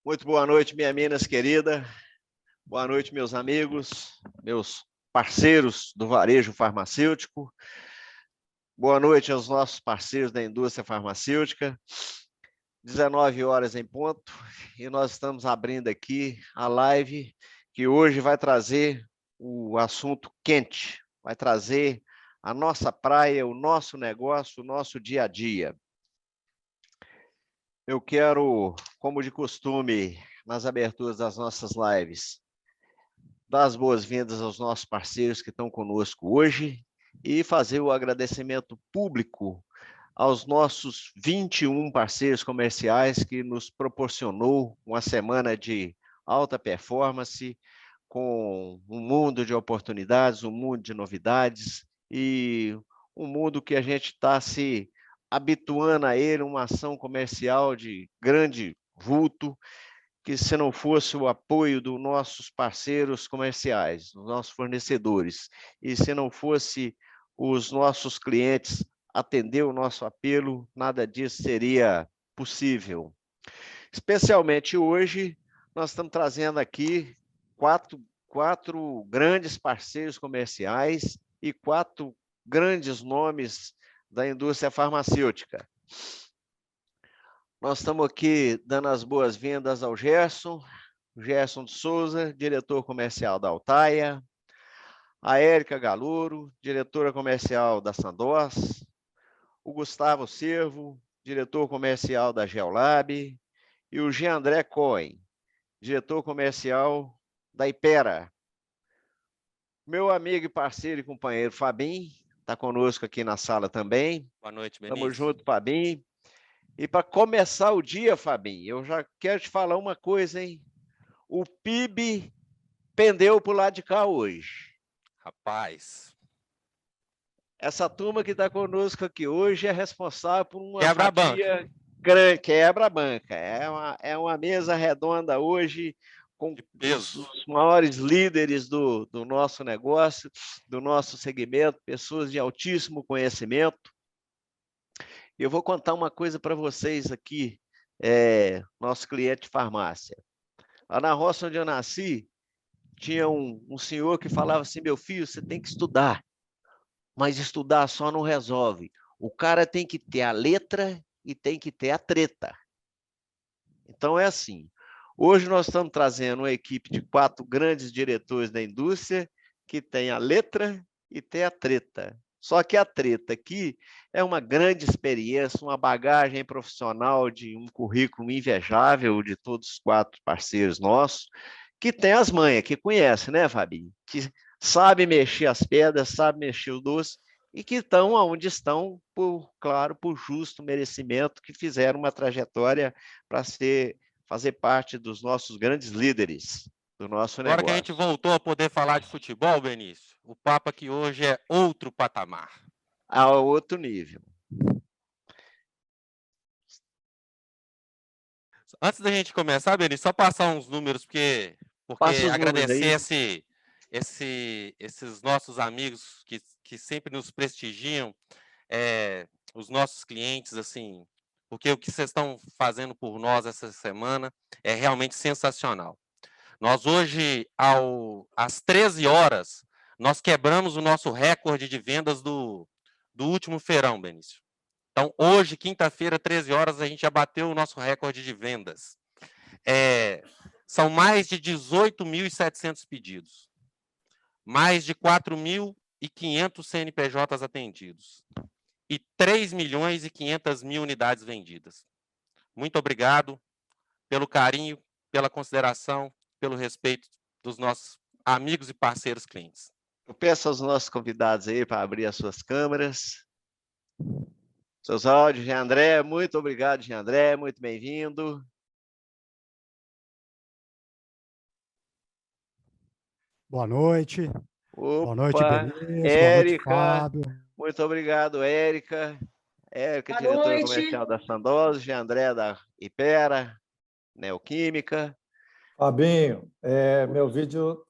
Muito boa noite, minha Minas querida. Boa noite, meus amigos, meus parceiros do varejo farmacêutico. Boa noite aos nossos parceiros da indústria farmacêutica. 19 horas em ponto e nós estamos abrindo aqui a live que hoje vai trazer o assunto quente, vai trazer a nossa praia, o nosso negócio, o nosso dia a dia. Eu quero, como de costume, nas aberturas das nossas lives, dar as boas-vindas aos nossos parceiros que estão conosco hoje e fazer o agradecimento público aos nossos 21 parceiros comerciais que nos proporcionou uma semana de alta performance, com um mundo de oportunidades, um mundo de novidades e um mundo que a gente está se habituando a ele, uma ação comercial de grande vulto, que se não fosse o apoio dos nossos parceiros comerciais, dos nossos fornecedores, e se não fosse os nossos clientes atender o nosso apelo, nada disso seria possível. Especialmente hoje, nós estamos trazendo aqui quatro grandes parceiros comerciais e 4 grandes nomes da indústria farmacêutica. Nós estamos aqui dando as boas-vindas ao Gerson de Souza, diretor comercial da Altaia, a Érica Galouro, diretora comercial da Sandoz, o Gustavo Cervo, diretor comercial da Geolab, e o Jean André Cohen, diretor comercial da Ipera. Meu amigo e parceiro e companheiro Fabim está conosco aqui na sala também. Boa noite, Tamo Benício. junto, Fabim. E para começar o dia, Fabim, eu já quero te falar uma coisa, hein? O PIB pendeu para o lado de cá hoje. Rapaz. Essa turma que está conosco aqui hoje é responsável por uma Quebra a banca. fatia grande, quebra a banca. É uma mesa redonda hoje com De os peso. maiores líderes do nosso negócio, do nosso segmento, pessoas de altíssimo conhecimento. Eu vou contar uma coisa para vocês aqui, nosso cliente de farmácia. Lá na roça onde eu nasci, tinha um senhor que falava assim: meu filho, você tem que estudar, mas estudar só não resolve. O cara tem que ter a letra e tem que ter a treta. Então é assim. Hoje nós estamos trazendo uma equipe de 4 grandes diretores da indústria que tem a letra e tem a treta. Só que a treta aqui é uma grande experiência, uma bagagem profissional de um currículo invejável de todos os 4 parceiros nossos, que tem as manhas, que conhece, né, Fabi? Que sabe mexer as pedras, sabe mexer o doce e que estão onde estão, claro, por justo merecimento, que fizeram uma trajetória para fazer parte dos nossos grandes líderes do nosso Agora que a gente negócio. voltou a poder falar de futebol, Benício, o papo aqui hoje é outro patamar. A outro nível. Antes da gente começar, Benício, só passar uns números, porque Passa os números agradecer aí. esses nossos amigos que sempre nos prestigiam, os nossos clientes, assim, porque o que vocês estão fazendo por nós essa semana é realmente sensacional. Nós hoje, às 13 horas, nós quebramos o nosso recorde de vendas do último feirão, Benício. Então, hoje, quinta-feira, 13 horas, a gente já bateu o nosso recorde de vendas. São mais de 18.700 pedidos, mais de 4.500 CNPJs atendidos e 3.500.000 unidades vendidas. Muito obrigado pelo carinho, pela consideração, pelo respeito dos nossos amigos e parceiros clientes. Eu peço aos nossos convidados aí para abrir as suas câmeras, seus áudios. Jean André, muito obrigado, Jean André, muito bem-vindo. Boa noite. Boa noite, Opa, Benício. Boa noite, Érica, Fábio. muito obrigado, Érica. Érica, Boa diretora noite. comercial da Sandoz, Jean André da Ipera, Neoquímica. Fabinho, meu vídeo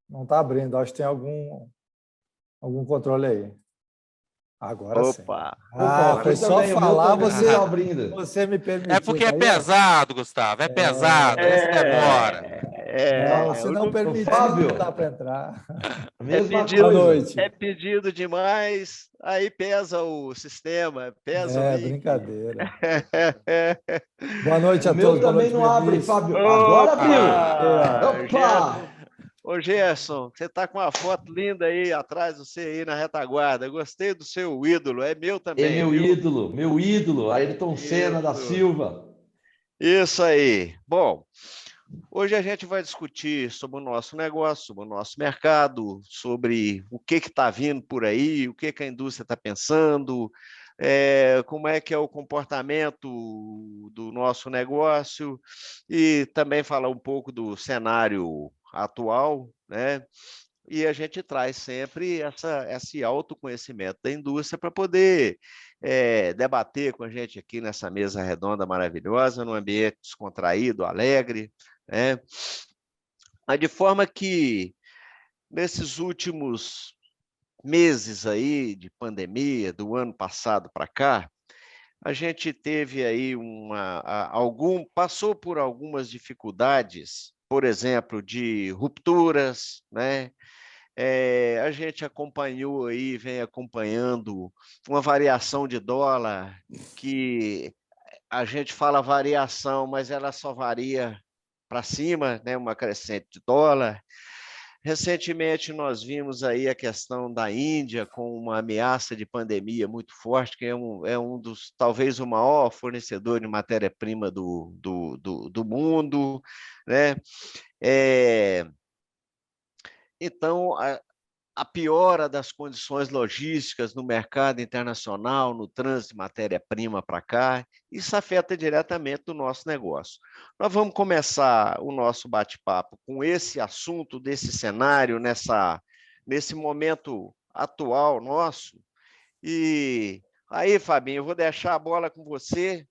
não está abrindo, acho que tem algum controle aí. Agora sim. Opa! Foi só falar, você me permitiu. É porque é pesado, Gustavo, é pesado, aí você demora. Não, se não permitir, Fábio, não dá para entrar. Boa noite. É pedido demais, aí pesa o sistema, pesa o link. Brincadeira. Boa noite a O meu todos. também não abre, Benício. Fábio. Agora Opa! abriu. Opa! Ô, Gerson, você está com uma foto linda aí atrás de você aí na retaguarda. Gostei do seu ídolo, é meu também. É meu viu? ídolo, Ayrton Senna da Silva. Isso aí. Bom, hoje a gente vai discutir sobre o nosso negócio, sobre o nosso mercado, sobre o que está vindo por aí, o que a indústria está pensando, como é que é o comportamento do nosso negócio e também falar um pouco do cenário atual, né? E a gente traz sempre esse autoconhecimento da indústria para poder debater com a gente aqui nessa mesa redonda maravilhosa, num ambiente descontraído, alegre, né? Mas de forma que, nesses últimos meses aí de pandemia, do ano passado para cá, a gente teve aí passou por algumas dificuldades, por exemplo, de rupturas, né? A gente acompanhou aí, vem acompanhando uma variação de dólar, que a gente fala variação, mas ela só varia para cima, né? Uma crescente de dólar. Recentemente, nós vimos aí a questão da Índia com uma ameaça de pandemia muito forte, que é um dos, talvez, o maior fornecedor de matéria-prima do mundo, né? Então, a piora das condições logísticas no mercado internacional, no trânsito de matéria-prima para cá, isso afeta diretamente o nosso negócio. Nós vamos começar o nosso bate-papo com esse assunto, desse cenário, nesse momento atual nosso. E aí, Fabinho, eu vou deixar a bola com você.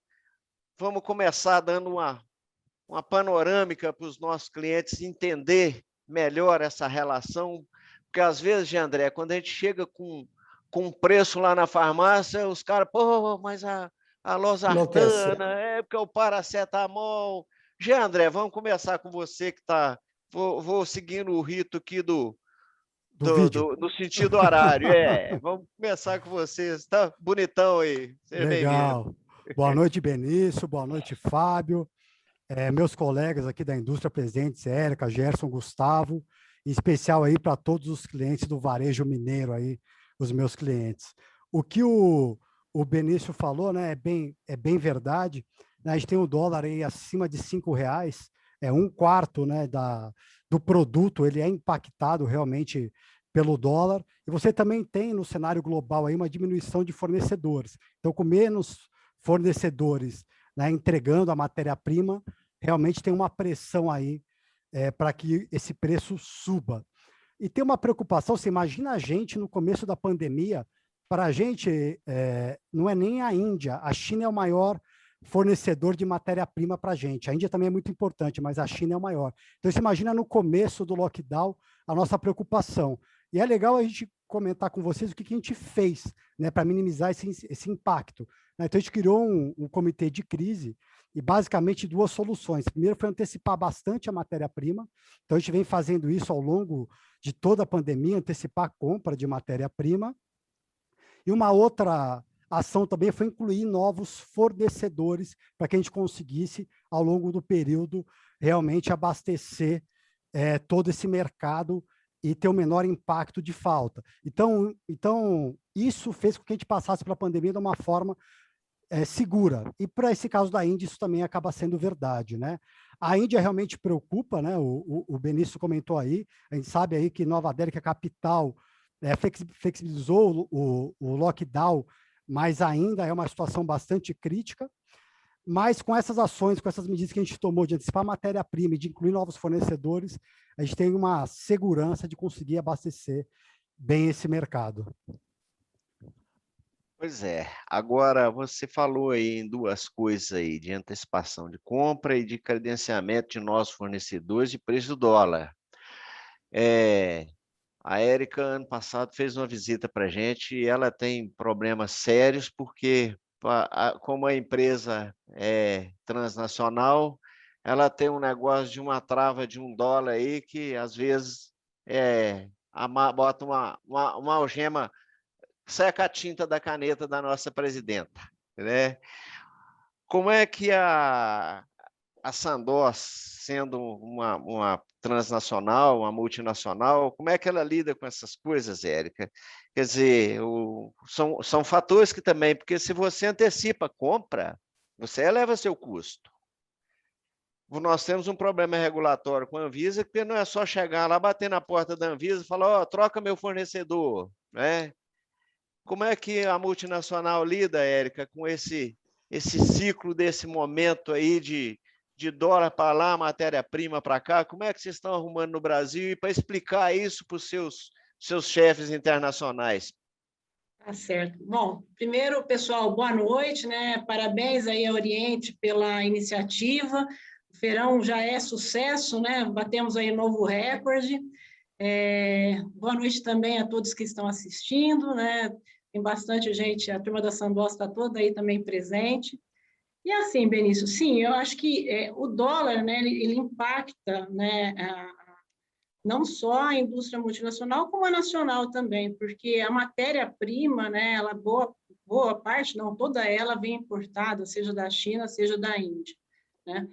Vamos começar dando uma panorâmica para os nossos clientes entender melhor essa relação. Porque, às vezes, André, quando a gente chega com um preço lá na farmácia, os caras, pô, mas a losartana, porque o paracetamol. André, vamos começar com você que está... Vou seguindo o rito aqui do sentido horário. Vamos começar com você. Você está bonitão aí. Seja legal. Boa noite, Benício. Boa noite, Fábio. Meus colegas aqui da indústria presentes, Érica, Gerson, Gustavo, em especial aí para todos os clientes do varejo mineiro aí, os meus clientes. O que o Benício falou, né, é bem verdade. A gente tem o dólar aí acima de R$5, um quarto, né, do produto, ele é impactado realmente pelo dólar. E você também tem no cenário global aí uma diminuição de fornecedores. Então, com menos fornecedores, né, entregando a matéria-prima, realmente tem uma pressão aí para que esse preço suba. E tem uma preocupação, você imagina a gente no começo da pandemia, para a gente não é nem a Índia, a China é o maior fornecedor de matéria-prima para a gente. A Índia também é muito importante, mas a China é o maior. Então, você imagina no começo do lockdown a nossa preocupação. E é legal a gente comentar com vocês o que a gente fez, né, para minimizar esse impacto. Então, a gente criou um comitê de crise e, basicamente, duas soluções. Primeiro foi antecipar bastante a matéria-prima. Então, a gente vem fazendo isso ao longo de toda a pandemia, antecipar a compra de matéria-prima. E uma outra ação também foi incluir novos fornecedores para que a gente conseguisse, ao longo do período, realmente abastecer todo esse mercado e ter o menor impacto de falta. Então, isso fez com que a gente passasse pela pandemia de uma forma segura. E para esse caso da Índia, isso também acaba sendo verdade, né? A Índia realmente preocupa, né? O Benício comentou aí, a gente sabe aí que Nova Delhi, que é a capital, flexibilizou o lockdown, mas ainda é uma situação bastante crítica. Mas com essas ações, com essas medidas que a gente tomou de antecipar matéria-prima e de incluir novos fornecedores, a gente tem uma segurança de conseguir abastecer bem esse mercado. Pois é. Agora, você falou aí em duas coisas aí, de antecipação de compra e de credenciamento de nossos fornecedores e preço do dólar. A Érica, ano passado, fez uma visita para a gente e ela tem problemas sérios, porque, como a empresa é transnacional, ela tem um negócio de uma trava de $1 aí, que às vezes bota uma algema, seca a tinta da caneta da nossa presidenta, né? Como é que a Sandoz, sendo uma transnacional, uma multinacional, como é que ela lida com essas coisas, Érica? Quer dizer, são fatores que também, porque se você antecipa a compra, você eleva seu custo. Nós temos um problema regulatório com a Anvisa, porque não é só chegar lá, bater na porta da Anvisa e falar, troca meu fornecedor, né? Como é que a multinacional lida, Érica, com esse ciclo desse momento aí de dólar para lá, matéria-prima para cá? Como é que vocês estão arrumando no Brasil? E para explicar isso para os seus chefes internacionais? Tá certo. Bom, primeiro, pessoal, boa noite, né? Parabéns aí ao Oriente pela iniciativa. O feirão já é sucesso, né? Batemos aí novo recorde. Boa noite também a todos que estão assistindo, né? Tem bastante gente, a turma da Sandoz está toda aí também presente. E assim, Benício, sim, eu acho que o dólar, né, ele impacta, né, não só a indústria multinacional, como a nacional também, porque a matéria-prima, né, ela boa parte, não toda ela, vem importada, seja da China, seja da Índia, né?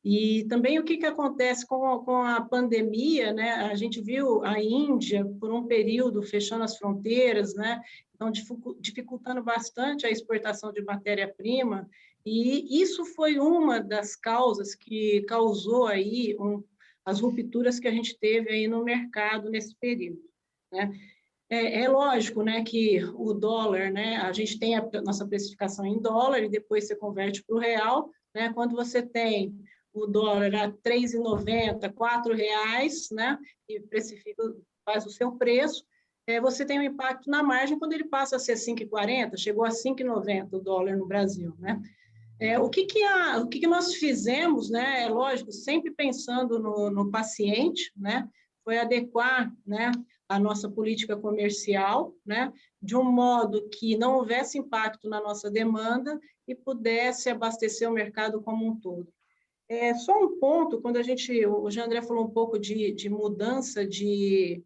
E também o que acontece com a pandemia, né? A gente viu a Índia, por um período, fechando as fronteiras, né? Então, dificultando bastante a exportação de matéria-prima, e isso foi uma das causas que causou aí as rupturas que a gente teve aí no mercado nesse período, né? É lógico, né, que o dólar, né, a gente tem a nossa precificação em dólar e depois você converte para o real, né? Quando você tem o dólar a R$ 3,90, R$ 4, né, e precifica, faz o seu preço, você tem um impacto na margem quando ele passa a ser 5,40, chegou a 5,90 o dólar no Brasil, né? O que nós fizemos, né? É lógico, sempre pensando no paciente, né? Foi adequar, né, a nossa política comercial, né, de um modo que não houvesse impacto na nossa demanda e pudesse abastecer o mercado como um todo. Só um ponto, quando o Jean André falou um pouco de mudança de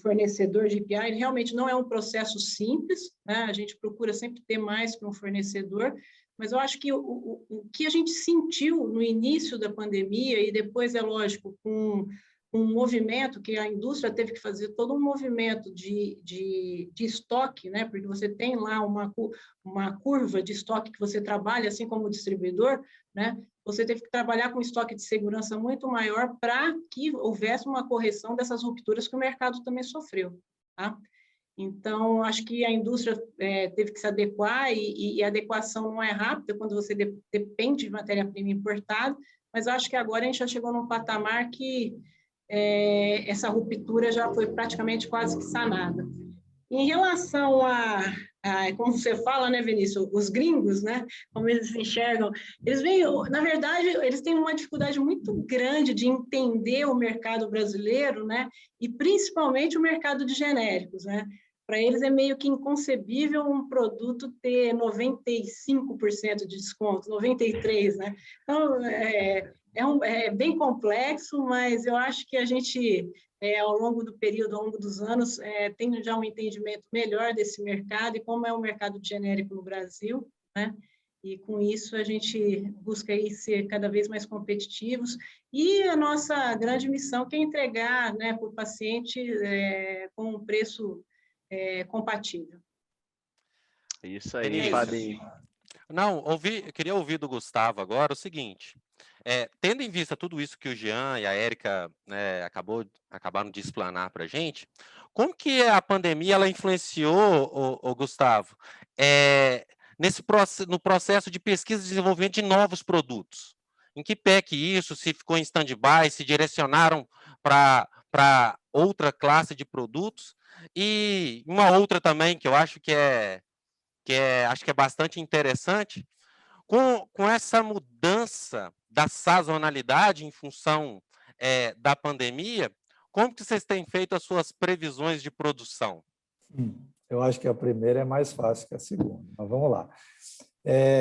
fornecedor de API, ele realmente não é um processo simples, né? A gente procura sempre ter mais que um fornecedor, mas eu acho que o que a gente sentiu no início da pandemia, e depois, é lógico, com um movimento que a indústria teve que fazer, todo um movimento de estoque, né? Porque você tem lá uma curva de estoque que você trabalha, assim como o distribuidor, né? Você teve que trabalhar com estoque de segurança muito maior para que houvesse uma correção dessas rupturas que o mercado também sofreu, tá? Então, acho que a indústria teve que se adequar, e a adequação não é rápida quando você depende de matéria-prima importada, mas acho que agora a gente já chegou num patamar que essa ruptura já foi praticamente quase que sanada. Em relação como você fala, né, Vinícius, os gringos, né, como eles se enxergam, eles veem, na verdade, eles têm uma dificuldade muito grande de entender o mercado brasileiro, né, e principalmente o mercado de genéricos, né. Para eles é meio que inconcebível um produto ter 95% de desconto, 93%, né. Então, é bem complexo, mas eu acho que a gente, ao longo do período, ao longo dos anos, tem já um entendimento melhor desse mercado e como é o mercado de genérico no Brasil, né? E com isso a gente busca aí ser cada vez mais competitivos, e a nossa grande missão que é entregar, né, para o paciente com um preço compatível. Isso aí, Fabinho. Não, eu queria ouvir do Gustavo agora o seguinte: tendo em vista tudo isso que o Jean e a Érica, né, acabaram de explanar para a gente, como que a pandemia ela influenciou, o Gustavo, no processo de pesquisa e desenvolvimento de novos produtos? Em que pé que isso, se ficou em stand-by, se direcionaram para outra classe de produtos? E uma outra também, que eu acho acho que é bastante interessante, com essa mudança da sazonalidade em função da pandemia, como que vocês têm feito as suas previsões de produção? Eu acho que a primeira é mais fácil que a segunda, mas vamos lá.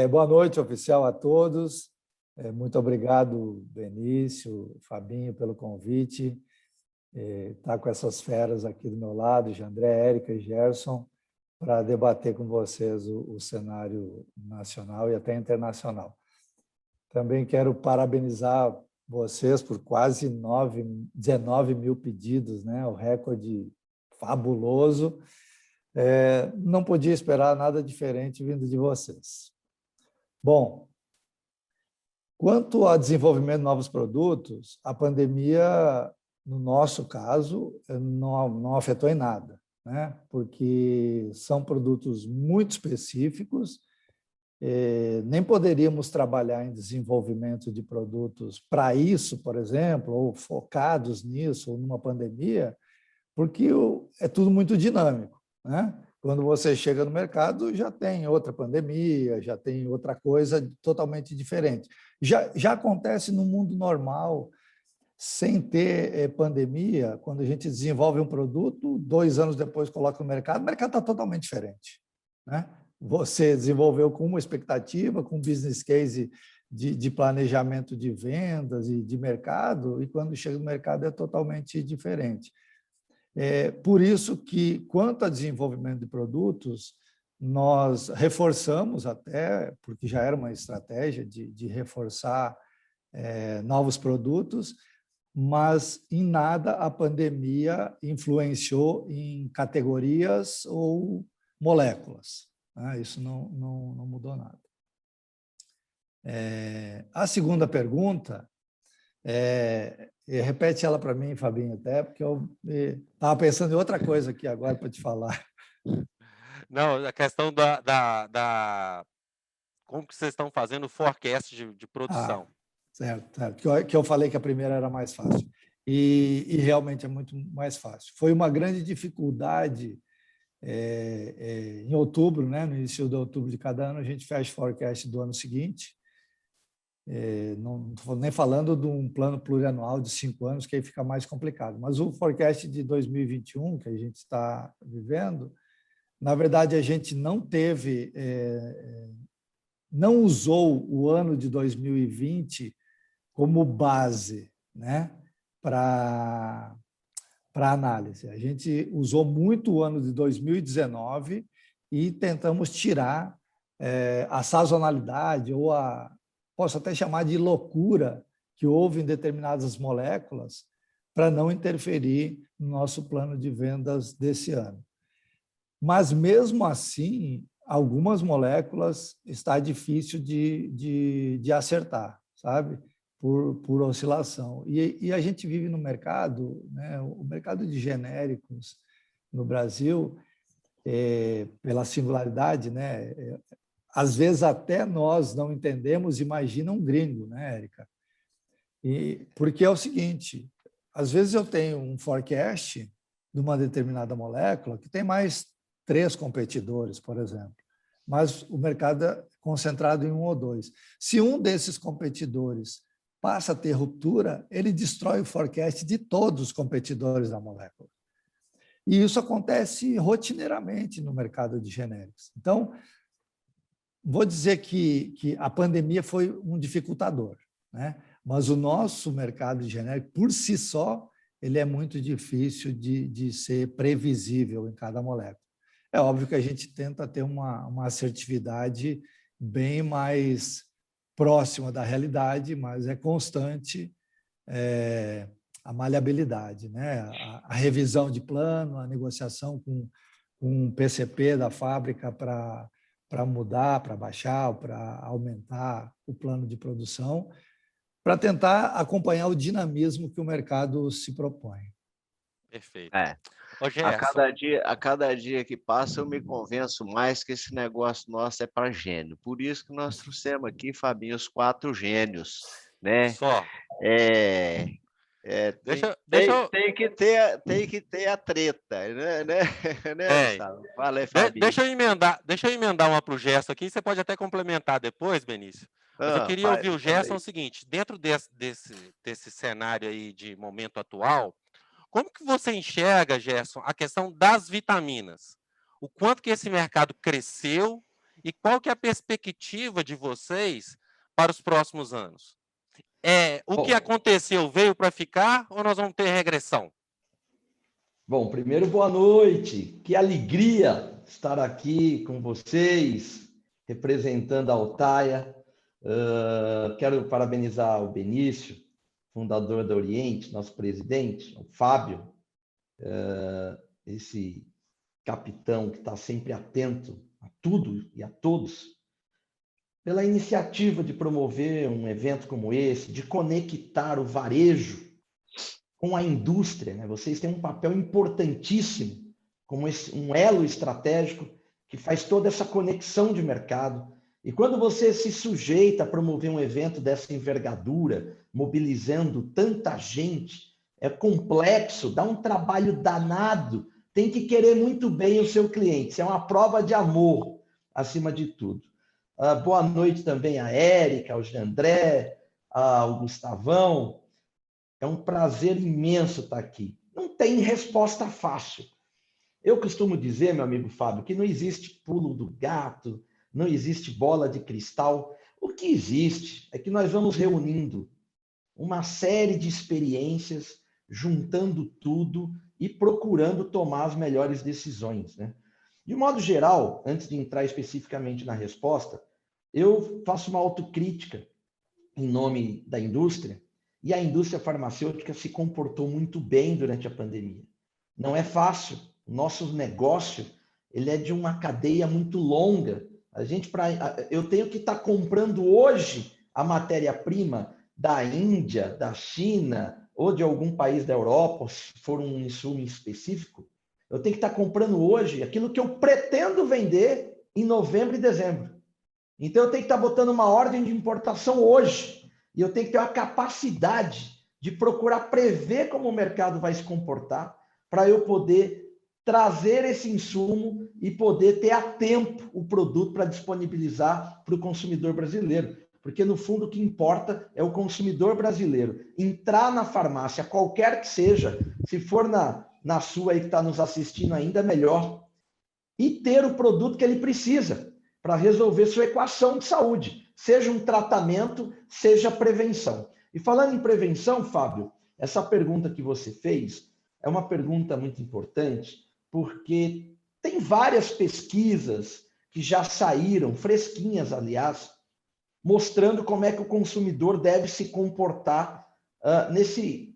Boa noite, oficial, a todos. Muito obrigado, Benício, Fabinho, pelo convite. Estar com essas feras aqui do meu lado, Jandré, Érica e Gerson, para debater com vocês o cenário nacional e até internacional. Também quero parabenizar vocês por quase 19 mil pedidos, né? O recorde fabuloso. Não podia esperar nada diferente vindo de vocês. Bom, quanto ao desenvolvimento de novos produtos, a pandemia, no nosso caso, não afetou em nada, né? Porque são produtos muito específicos, nem poderíamos trabalhar em desenvolvimento de produtos para isso, por exemplo, ou focados nisso, ou numa pandemia, porque é tudo muito dinâmico, né? Quando você chega no mercado, já tem outra pandemia, já tem outra coisa totalmente diferente. Já acontece no mundo normal, sem ter pandemia, quando a gente desenvolve um produto, 2 anos depois coloca no mercado, o mercado está totalmente diferente, né? Você desenvolveu com uma expectativa, com um business case de planejamento de vendas e de mercado, e quando chega no mercado é totalmente diferente. Por isso que, quanto a desenvolvimento de produtos, nós reforçamos até, porque já era uma estratégia de reforçar novos produtos, mas em nada a pandemia influenciou em categorias ou moléculas. Isso não mudou nada. A segunda pergunta, repete ela para mim, Fabinho, até, porque eu estava pensando em outra coisa aqui agora para te falar. Não, a questão como que vocês estão fazendo o forecast de produção. Certo. Que eu falei que a primeira era mais fácil. E realmente é muito mais fácil. Foi uma grande dificuldade em outubro, né? No início de outubro de cada ano, a gente fecha o forecast do ano seguinte. Não estou nem falando de um plano plurianual de 5 anos, que aí fica mais complicado. Mas o forecast de 2021, que a gente está vivendo, na verdade, a gente não usou o ano de 2020 como base, né, para análise. A gente usou muito o ano de 2019 e tentamos tirar a sazonalidade ou posso até chamar de loucura que houve em determinadas moléculas para não interferir no nosso plano de vendas desse ano. Mas, mesmo assim, algumas moléculas está difícil de acertar, sabe? Por oscilação. E a gente vive no mercado, né? O mercado de genéricos no Brasil, pela singularidade, né? Às vezes até nós não entendemos, imagina um gringo, né, Érica? Porque é o seguinte, às vezes eu tenho um forecast de uma determinada molécula que tem mais 3 competidores, por exemplo, mas o mercado é concentrado em 1 ou 2. Se um desses competidores passa a ter ruptura, ele destrói o forecast de todos os competidores da molécula. E isso acontece rotineiramente no mercado de genéricos. Então, vou dizer que a pandemia foi um dificultador, né? Mas o nosso mercado de genérico, por si só, ele é muito difícil de ser previsível em cada molécula. É óbvio que a gente tenta ter uma assertividade bem mais próxima da realidade, mas é constante a maleabilidade, né? A revisão de plano, a negociação com um PCP da fábrica para mudar, para baixar, para aumentar o plano de produção, para tentar acompanhar o dinamismo que o mercado se propõe. Perfeito. A cada dia que passa, eu me convenço mais que esse negócio nosso é para gênio. Por isso que nós trouxemos aqui, Fabinho, os 4 gênios, né? Só. Tem que ter a treta, né, Gustavo? Fala aí, Fabinho. Deixa eu emendar uma para o Gerson aqui, você pode até complementar depois, Benício. Mas eu queria ouvir o Gerson o seguinte, dentro desse cenário aí de momento atual, Como que você enxerga, Gerson, a questão das vitaminas? O quanto que esse mercado cresceu e qual que é a perspectiva de vocês para os próximos anos? O que aconteceu veio para ficar ou nós vamos ter regressão? Bom, primeiro, boa noite. Que alegria estar aqui com vocês, representando a Altaia. Quero parabenizar o Benício, fundador da Oriente, nosso presidente, o Fábio, esse capitão que está sempre atento a tudo e a todos, pela iniciativa de promover um evento como esse, de conectar o varejo com a indústria, né? Vocês têm um papel importantíssimo como um elo estratégico que faz toda essa conexão de mercado. E quando você se sujeita a promover um evento dessa envergadura, mobilizando tanta gente, é complexo, dá um trabalho danado, tem que querer muito bem o seu cliente. Isso é uma prova de amor, acima de tudo. Boa noite também a Érica, ao André, ao Gustavão. É um prazer imenso estar aqui. Não tem resposta fácil. Eu costumo dizer, meu amigo Fábio, que não existe pulo do gato, não existe bola de cristal. O que existe é que nós vamos reunindo uma série de experiências, juntando tudo e procurando tomar as melhores decisões, né? De modo geral, antes de entrar especificamente na resposta, eu faço uma autocrítica em nome da indústria, e a indústria farmacêutica se comportou muito bem durante a pandemia. Não é fácil. O nosso negócio ele é de uma cadeia muito longa. Eu tenho que estar comprando hoje a matéria-prima da Índia, da China, ou de algum país da Europa, se for um insumo específico. Eu tenho que estar comprando hoje aquilo que eu pretendo vender em novembro e dezembro. Então, eu tenho que estar botando uma ordem de importação hoje. E eu tenho que ter a capacidade de procurar prever como o mercado vai se comportar para eu poder trazer esse insumo e poder ter a tempo o produto para disponibilizar para o consumidor brasileiro. Porque, no fundo, o que importa é o consumidor brasileiro entrar na farmácia, qualquer que seja, se for na sua aí que está nos assistindo ainda, melhor, e ter o produto que ele precisa para resolver sua equação de saúde, seja um tratamento, seja prevenção. E falando em prevenção, Fábio, essa pergunta que você fez é uma pergunta muito importante, porque tem várias pesquisas que já saíram, fresquinhas, aliás, mostrando como é que o consumidor deve se comportar nesse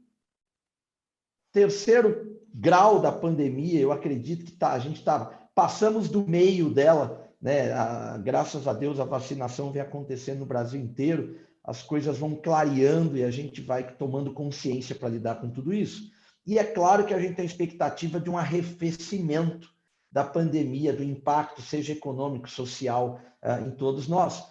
terceiro grau da pandemia. Eu acredito que passamos do meio dela, né? Graças a Deus a vacinação vem acontecendo no Brasil inteiro, as coisas vão clareando e a gente vai tomando consciência para lidar com tudo isso. E é claro que a gente tem a expectativa de um arrefecimento da pandemia, do impacto, seja econômico, social, em todos nós.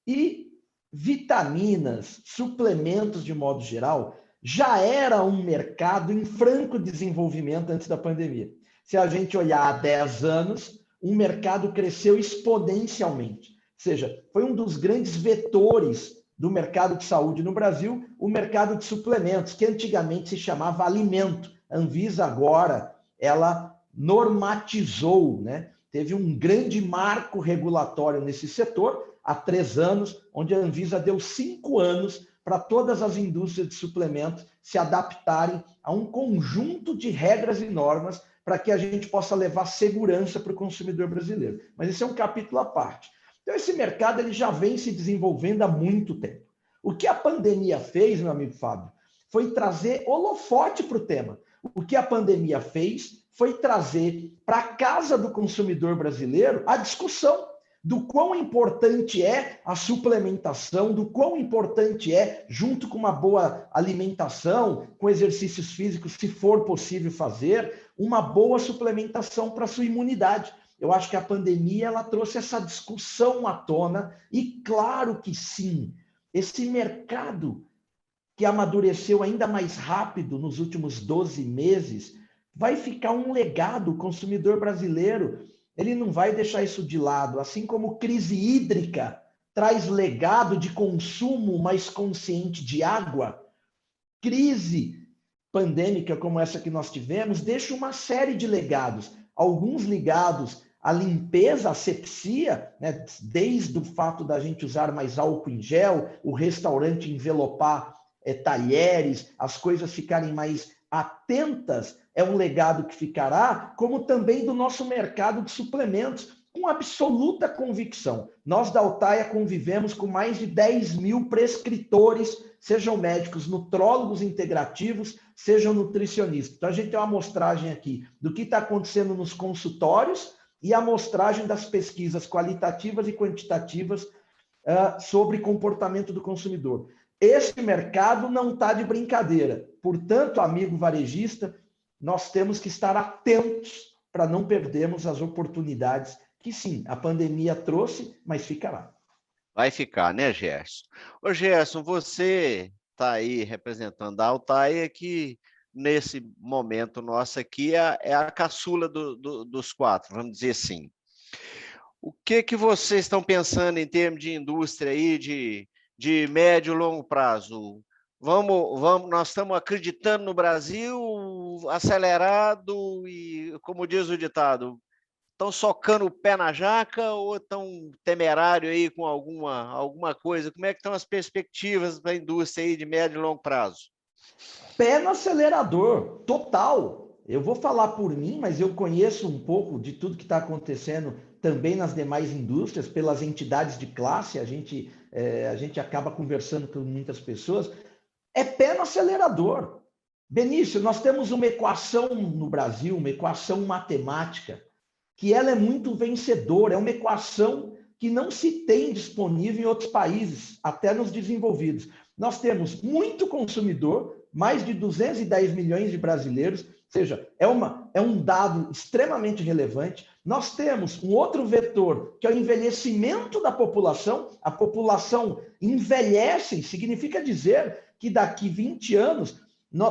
E vitaminas, suplementos de modo geral, já era um mercado em franco desenvolvimento antes da pandemia. Se a gente olhar há 10 anos, o mercado cresceu exponencialmente. Ou seja, foi um dos grandes vetores do mercado de saúde no Brasil, o mercado de suplementos, que antigamente se chamava alimento. A Anvisa agora, ela normatizou, né? Teve um grande marco regulatório nesse setor, há 3 anos, onde a Anvisa deu 5 anos para todas as indústrias de suplementos se adaptarem a um conjunto de regras e normas para que a gente possa levar segurança para o consumidor brasileiro. Mas esse é um capítulo à parte. Então, esse mercado ele já vem se desenvolvendo há muito tempo. O que a pandemia fez, meu amigo Fábio, foi trazer holofote para o tema. O que a pandemia fez foi trazer para a casa do consumidor brasileiro a discussão do quão importante é a suplementação, do quão importante é, junto com uma boa alimentação, com exercícios físicos, se for possível fazer, uma boa suplementação para a sua imunidade. Eu acho que a pandemia ela trouxe essa discussão à tona e, claro que sim, esse mercado que amadureceu ainda mais rápido nos últimos 12 meses, vai ficar um legado. O consumidor brasileiro ele não vai deixar isso de lado. Assim como crise hídrica traz legado de consumo mais consciente de água, crise pandêmica como essa que nós tivemos deixa uma série de legados, alguns ligados à limpeza, à asepsia, né? Desde o fato da gente usar mais álcool em gel, o restaurante envelopar talheres, as coisas ficarem mais atentas, é um legado que ficará, como também do nosso mercado de suplementos, com absoluta convicção. Nós da Altaia convivemos com mais de 10 mil prescritores, sejam médicos, nutrólogos integrativos, sejam nutricionistas. Então, a gente tem uma amostragem aqui do que está acontecendo nos consultórios e a amostragem das pesquisas qualitativas e quantitativas sobre comportamento do consumidor. Esse mercado não está de brincadeira. Portanto, amigo varejista, nós temos que estar atentos para não perdermos as oportunidades que, sim, a pandemia trouxe, mas ficará. Vai ficar, né, Gerson? Ô, Gerson, você está aí representando a Altaia, que nesse momento nosso aqui é a caçula dos quatro, vamos dizer assim. O que vocês estão pensando em termos de indústria aí, de médio e longo prazo? Nós estamos acreditando no Brasil acelerado e, como diz o ditado, estão socando o pé na jaca ou estão temerário aí com alguma coisa? Como é que estão as perspectivas da indústria aí de médio e longo prazo? Pé no acelerador, total. Eu vou falar por mim, mas eu conheço um pouco de tudo que está acontecendo também nas demais indústrias, pelas entidades de classe, a gente acaba conversando com muitas pessoas. É pé no acelerador. Benício, nós temos uma equação no Brasil, uma equação matemática, que ela é muito vencedora, é uma equação que não se tem disponível em outros países, até nos desenvolvidos. Nós temos muito consumidor, mais de 210 milhões de brasileiros, ou seja, é um dado extremamente relevante. Nós temos um outro vetor, que é o envelhecimento da população. A população envelhece, significa dizer que daqui 20 anos,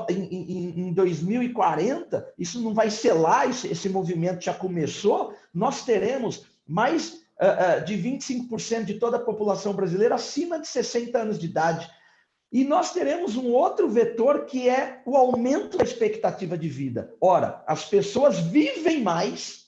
em 2040, isso não vai ser lá, esse movimento já começou, nós teremos mais de 25% de toda a população brasileira acima de 60 anos de idade. E nós teremos um outro vetor que é o aumento da expectativa de vida. Ora, as pessoas vivem mais,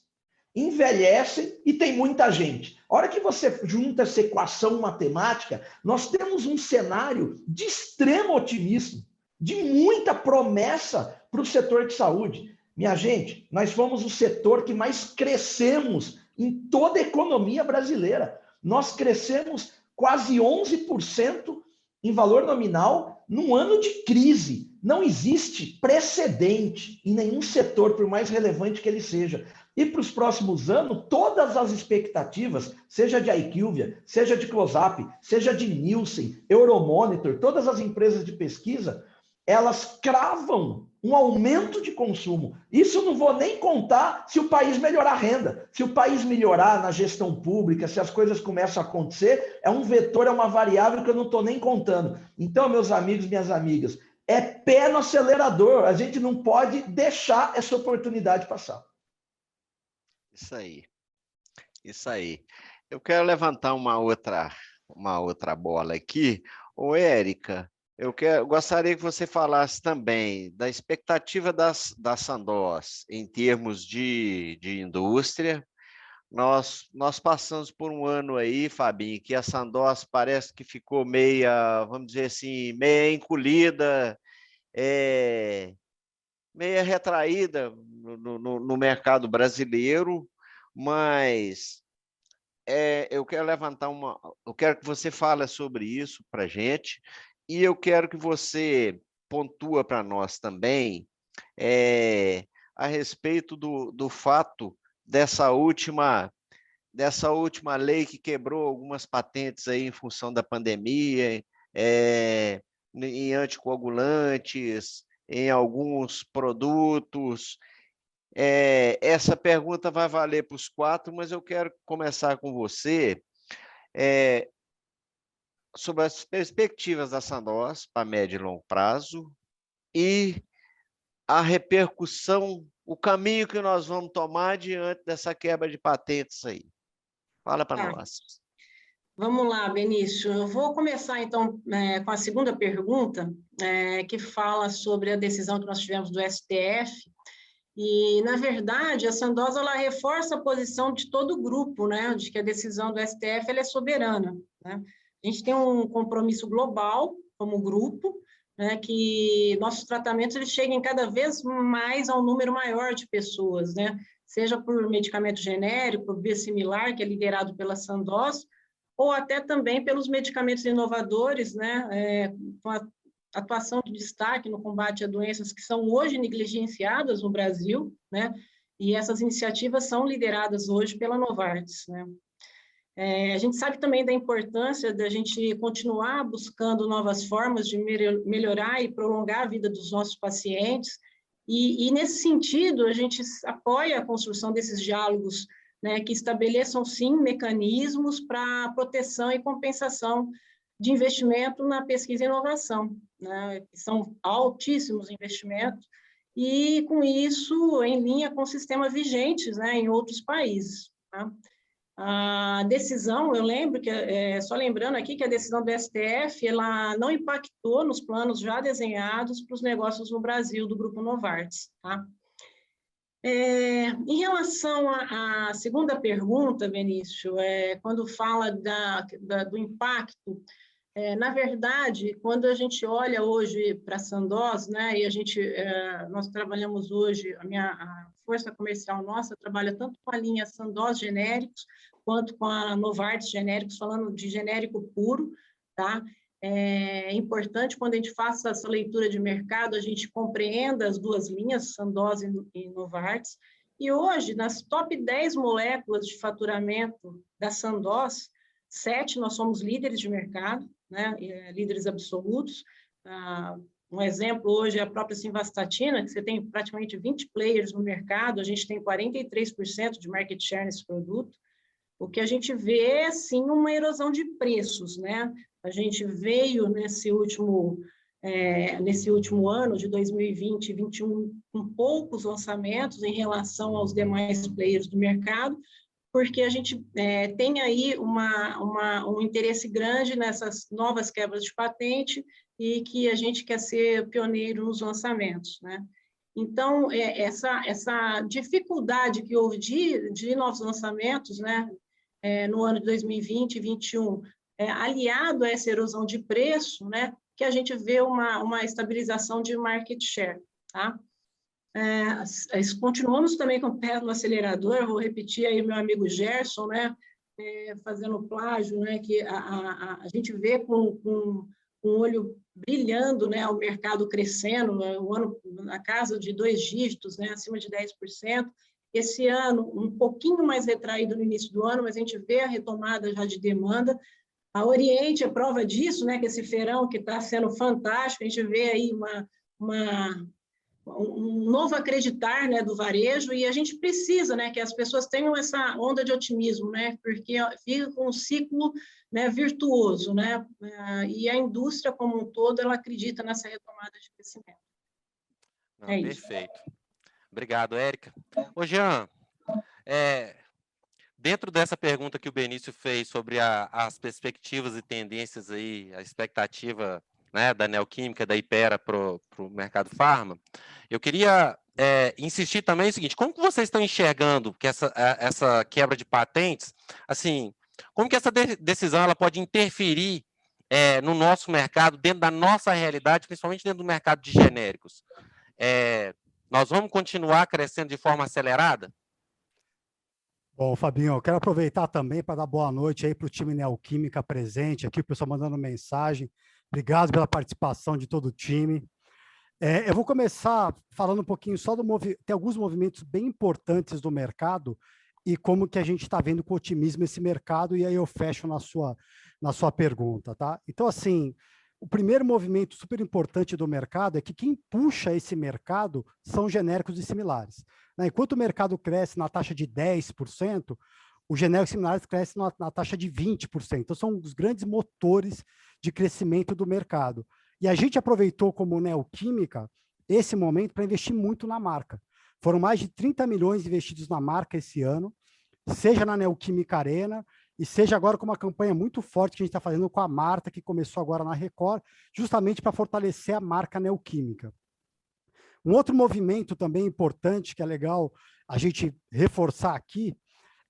envelhecem e tem muita gente. A hora que você junta essa equação matemática, nós temos um cenário de extremo otimismo, de muita promessa para o setor de saúde. Minha gente, nós fomos o setor que mais crescemos em toda a economia brasileira. Nós crescemos quase 11% em valor nominal num ano de crise. Não existe precedente em nenhum setor, por mais relevante que ele seja. E para os próximos anos, todas as expectativas, seja de IQVIA, seja de Close-Up, seja de Nielsen, Euromonitor, todas as empresas de pesquisa, elas cravam um aumento de consumo. Isso não vou nem contar se o país melhorar a renda. Se o país melhorar na gestão pública, se as coisas começam a acontecer, é um vetor, é uma variável que eu não estou nem contando. Então, meus amigos, minhas amigas, é pé no acelerador. A gente não pode deixar essa oportunidade passar. Isso aí. Isso aí. Eu quero levantar uma outra bola aqui. Ô, Érica, eu gostaria que você falasse também da expectativa da Sandoz em termos de indústria. Nós passamos por um ano aí, Fabinho, que a Sandoz parece que ficou meia, vamos dizer assim, meia encolhida, meia retraída no mercado brasileiro, mas eu quero que você fale sobre isso para a gente, e eu quero que você pontua para nós também a respeito do fato dessa última lei que quebrou algumas patentes aí em função da pandemia, em anticoagulantes, em alguns produtos. Essa pergunta vai valer para os quatro, mas eu quero começar com você sobre as perspectivas da Sandoz para médio e longo prazo e a repercussão, o caminho que nós vamos tomar diante dessa quebra de patentes aí. Fala para nós. Vamos lá, Benício. Eu vou começar, então, com a segunda pergunta, que fala sobre a decisão que nós tivemos do STF. E, na verdade, a Sandoz ela reforça a posição de todo o grupo, né, de que a decisão do STF ela é soberana, né? A gente tem um compromisso global, como grupo, né, que nossos tratamentos eles cheguem cada vez mais a um número maior de pessoas, né? Seja por medicamento genérico, biosimilar, que é liderado pela Sandoz, ou até também pelos medicamentos inovadores, né, com a atuação de destaque no combate a doenças que são hoje negligenciadas no Brasil, né, e essas iniciativas são lideradas hoje pela Novartis, né. A gente sabe também da importância da gente continuar buscando novas formas de melhorar e prolongar a vida dos nossos pacientes, e nesse sentido, a gente apoia a construção desses diálogos, né, que estabeleçam, sim, mecanismos para proteção e compensação de investimento na pesquisa e inovação, né, que são altíssimos investimentos, e, com isso, em linha com sistemas vigentes, né, em outros países. Tá? A decisão, eu lembro, só lembrando aqui que a decisão do STF, ela não impactou nos planos já desenhados para os negócios no Brasil do Grupo Novartis. Tá? Em relação à segunda pergunta, Benício, quando fala do impacto, na verdade, quando a gente olha hoje para a Sandoz, né, e nós trabalhamos hoje, a força comercial nossa trabalha tanto com a linha Sandoz genéricos, quanto com a Novartis genéricos, falando de genérico puro, tá? É importante, quando a gente faça essa leitura de mercado, a gente compreenda as duas linhas, Sandoz e Novartis. E hoje, nas top 10 moléculas de faturamento da Sandoz, 7 nós somos líderes de mercado, né? Líderes absolutos. Um exemplo hoje é a própria simvastatina, que você tem praticamente 20 players no mercado, a gente tem 43% de market share nesse produto. O que a gente vê é, sim, uma erosão de preços, né? A gente veio nesse último ano de 2020 e 2021 com poucos lançamentos em relação aos demais players do mercado, porque a gente tem aí um interesse grande nessas novas quebras de patente e que a gente quer ser pioneiro nos lançamentos, né? Então, essa dificuldade que houve de novos lançamentos, né, no ano de 2020 e 2021, aliado a essa erosão de preço, né, que a gente vê uma estabilização de market share, tá? Continuamos também com o pé no acelerador, vou repetir aí meu amigo Gerson, né, fazendo plágio, né, que a gente vê com um olho brilhando, né, o mercado crescendo, o ano na casa de 2 dígitos, né, acima de 10%. Esse ano, um pouquinho mais retraído no início do ano, mas a gente vê a retomada já de demanda. A Oriente é prova disso, né, que esse feirão que está sendo fantástico, a gente vê aí um novo acreditar, né, do varejo, e a gente precisa, né, que as pessoas tenham essa onda de otimismo, né, porque fica com um ciclo, né, virtuoso, né, e a indústria como um todo, ela acredita nessa retomada de crescimento. Não, perfeito. Obrigado, Érica. Ô, Jean, dentro dessa pergunta que o Benício fez sobre as perspectivas e tendências aí, a expectativa, né, da Neoquímica, da Hypera para o mercado farma, eu queria insistir também o seguinte: como que vocês estão enxergando que essa quebra de patentes, assim, como que essa decisão ela pode interferir no nosso mercado, dentro da nossa realidade, principalmente dentro do mercado de genéricos? Nós vamos continuar crescendo de forma acelerada? Bom, Fabinho, eu quero aproveitar também para dar boa noite aí para o time Neoquímica presente aqui, o pessoal mandando mensagem. Obrigado pela participação de todo o time. Eu vou começar falando um pouquinho só tem alguns movimentos bem importantes do mercado e como que a gente está vendo com otimismo esse mercado, e aí eu fecho na sua pergunta, tá? Então, assim, o primeiro movimento super importante do mercado é que quem puxa esse mercado são genéricos e similares, né? Enquanto o mercado cresce na taxa de 10%, os genéricos e similares crescem na taxa de 20%. Então, são os grandes motores de crescimento do mercado. E a gente aproveitou como Neoquímica esse momento para investir muito na marca. Foram mais de 30 milhões investidos na marca esse ano, seja na Neoquímica Arena, e seja agora com uma campanha muito forte que a gente está fazendo com a Marta, que começou agora na Record, justamente para fortalecer a marca Neoquímica. Um outro movimento também importante, que é legal a gente reforçar aqui,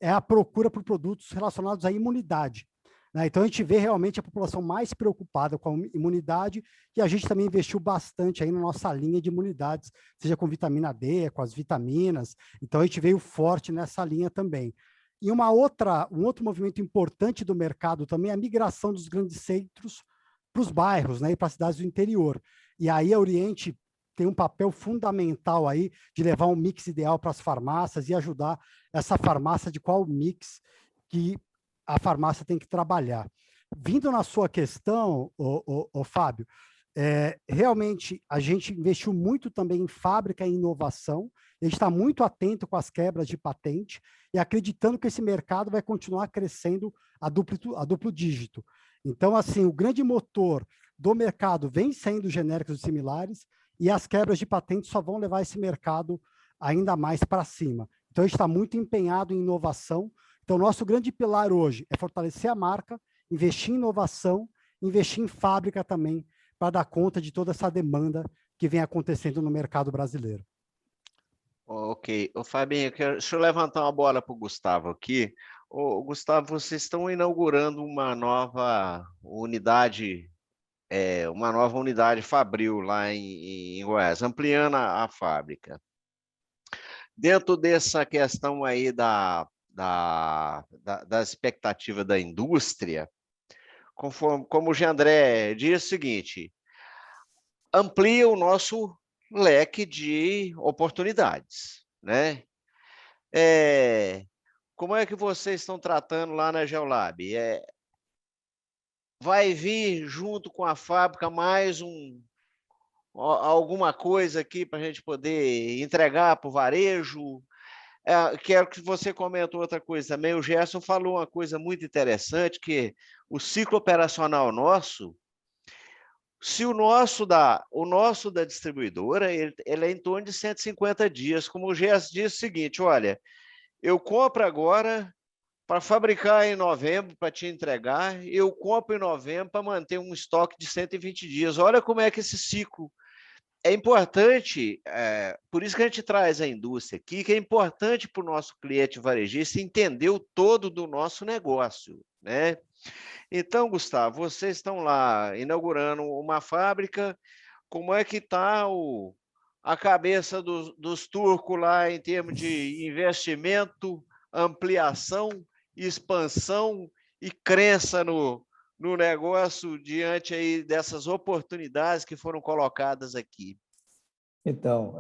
é a procura por produtos relacionados à imunidade. Então, a gente vê realmente a população mais preocupada com a imunidade e a gente também investiu bastante aí na nossa linha de imunidades, seja com vitamina D, com as vitaminas. Então, a gente veio forte nessa linha também. E um outro movimento importante do mercado também é a migração dos grandes centros para os bairros, né, e para as cidades do interior. E aí a Oriente tem um papel fundamental aí de levar um mix ideal para as farmácias e ajudar essa farmácia de qual mix que a farmácia tem que trabalhar. Vindo na sua questão, Fábio, realmente a gente investiu muito também em fábrica e inovação, a gente está muito atento com as quebras de patente e acreditando que esse mercado vai continuar crescendo a duplo dígito. Então, assim, o grande motor do mercado vem sendo genéricos e similares e as quebras de patente só vão levar esse mercado ainda mais para cima. Então, a gente está muito empenhado em inovação. Então, o nosso grande pilar hoje é fortalecer a marca, investir em inovação, investir em fábrica também, para dar conta de toda essa demanda que vem acontecendo no mercado brasileiro. Ok. Fabinho, deixa eu levantar uma bola para o Gustavo aqui. Gustavo, vocês estão inaugurando uma nova unidade Fabril lá em Goiás, ampliando a fábrica. Dentro dessa questão aí da expectativa da indústria, como o Jeandré diz, o seguinte, amplia o nosso leque de oportunidades, né? Como é que vocês estão tratando lá na Geolab? Vai vir junto com a fábrica mais alguma coisa aqui para a gente poder entregar para o varejo? Quero que você comente outra coisa também. O Gerson falou uma coisa muito interessante, que o ciclo operacional nosso, se o nosso da distribuidora, ele é em torno de 150 dias. Como o Gerson disse o seguinte, olha, eu compro agora para fabricar em novembro, para te entregar, eu compro em novembro para manter um estoque de 120 dias. Olha como é que esse ciclo é importante, por isso que a gente traz a indústria aqui, que é importante para o nosso cliente varejista entender o todo do nosso negócio, né? Então, Gustavo, vocês estão lá inaugurando uma fábrica, como é que está a cabeça dos turcos lá em termos de investimento, ampliação, expansão e crença no negócio diante aí dessas oportunidades que foram colocadas aqui? Então,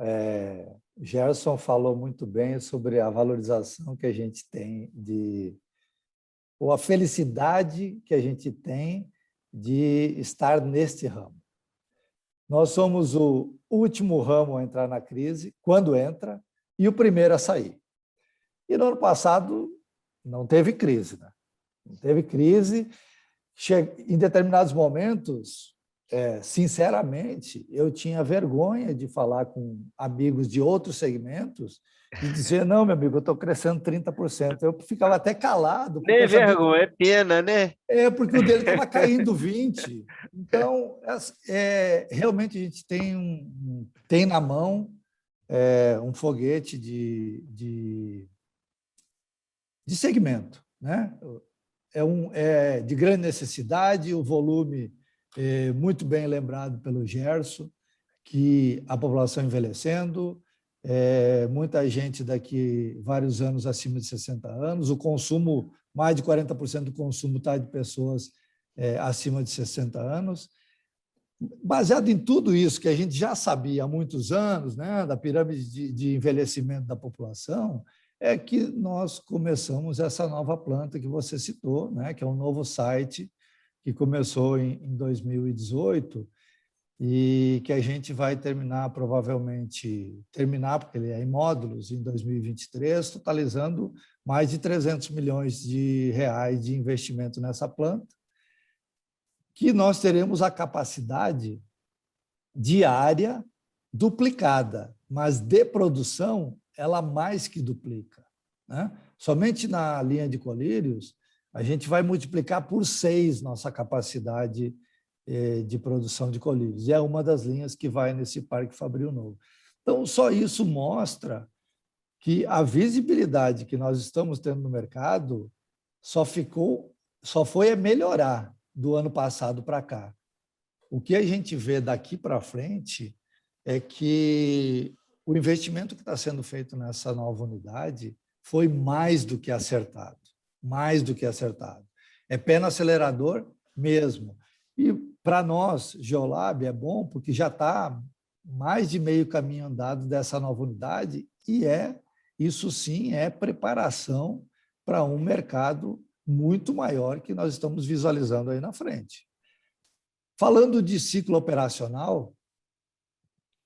Gerson falou muito bem sobre a valorização que a gente tem ou a felicidade que a gente tem de estar neste ramo. Nós somos o último ramo a entrar na crise, quando entra, e o primeiro a sair. E no ano passado não teve crise, né? Não teve crise. Em determinados momentos, sinceramente, eu tinha vergonha de falar com amigos de outros segmentos e dizer, não, meu amigo, eu estou crescendo 30%. Eu ficava até calado. Nem vergonha, é pena, né? Porque o dele estava caindo 20%. Então, realmente a gente tem na mão um foguete de segmento, né? É de grande necessidade, o volume muito bem lembrado pelo Gerson, que a população envelhecendo, muita gente daqui vários anos acima de 60 anos, o consumo, mais de 40% do consumo está de pessoas acima de 60 anos. Baseado em tudo isso que a gente já sabia há muitos anos, né, da pirâmide de envelhecimento da população, é que nós começamos essa nova planta que você citou, né, que é um novo site que começou em 2018 e que a gente vai provavelmente terminar, porque ele é em módulos, em 2023, totalizando mais de 300 milhões de reais de investimento nessa planta, que nós teremos a capacidade diária duplicada, mas de produção ela mais que duplica, né? Somente na linha de colírios, a gente vai multiplicar por 6 nossa capacidade de produção de colírios. E é uma das linhas que vai nesse Parque Fabril Novo. Então, só isso mostra que a visibilidade que nós estamos tendo no mercado só foi a melhorar do ano passado para cá. O que a gente vê daqui para frente é que o investimento que está sendo feito nessa nova unidade foi mais do que acertado, mais do que acertado. É pé no acelerador mesmo. E para nós, Geolab, é bom porque já está mais de meio caminho andado dessa nova unidade e isso sim é preparação para um mercado muito maior que nós estamos visualizando aí na frente. Falando de ciclo operacional,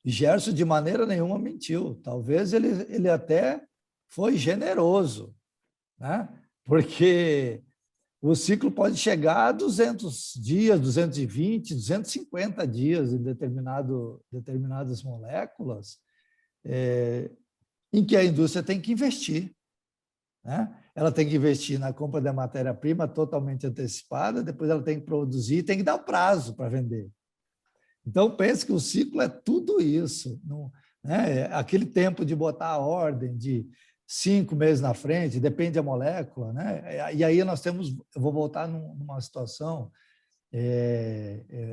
Gerson de maneira nenhuma mentiu. Talvez ele até foi generoso, né? Porque o ciclo pode chegar a 200 dias, 220, 250 dias em determinadas moléculas, em que a indústria tem que investir, né? Ela tem que investir na compra da matéria-prima totalmente antecipada, depois ela tem que produzir e tem que dar o prazo para vender. Então, pense que o ciclo é tudo isso, não, né? Aquele tempo de botar a ordem de 5 meses na frente, depende da molécula, né? E aí eu vou voltar numa situação,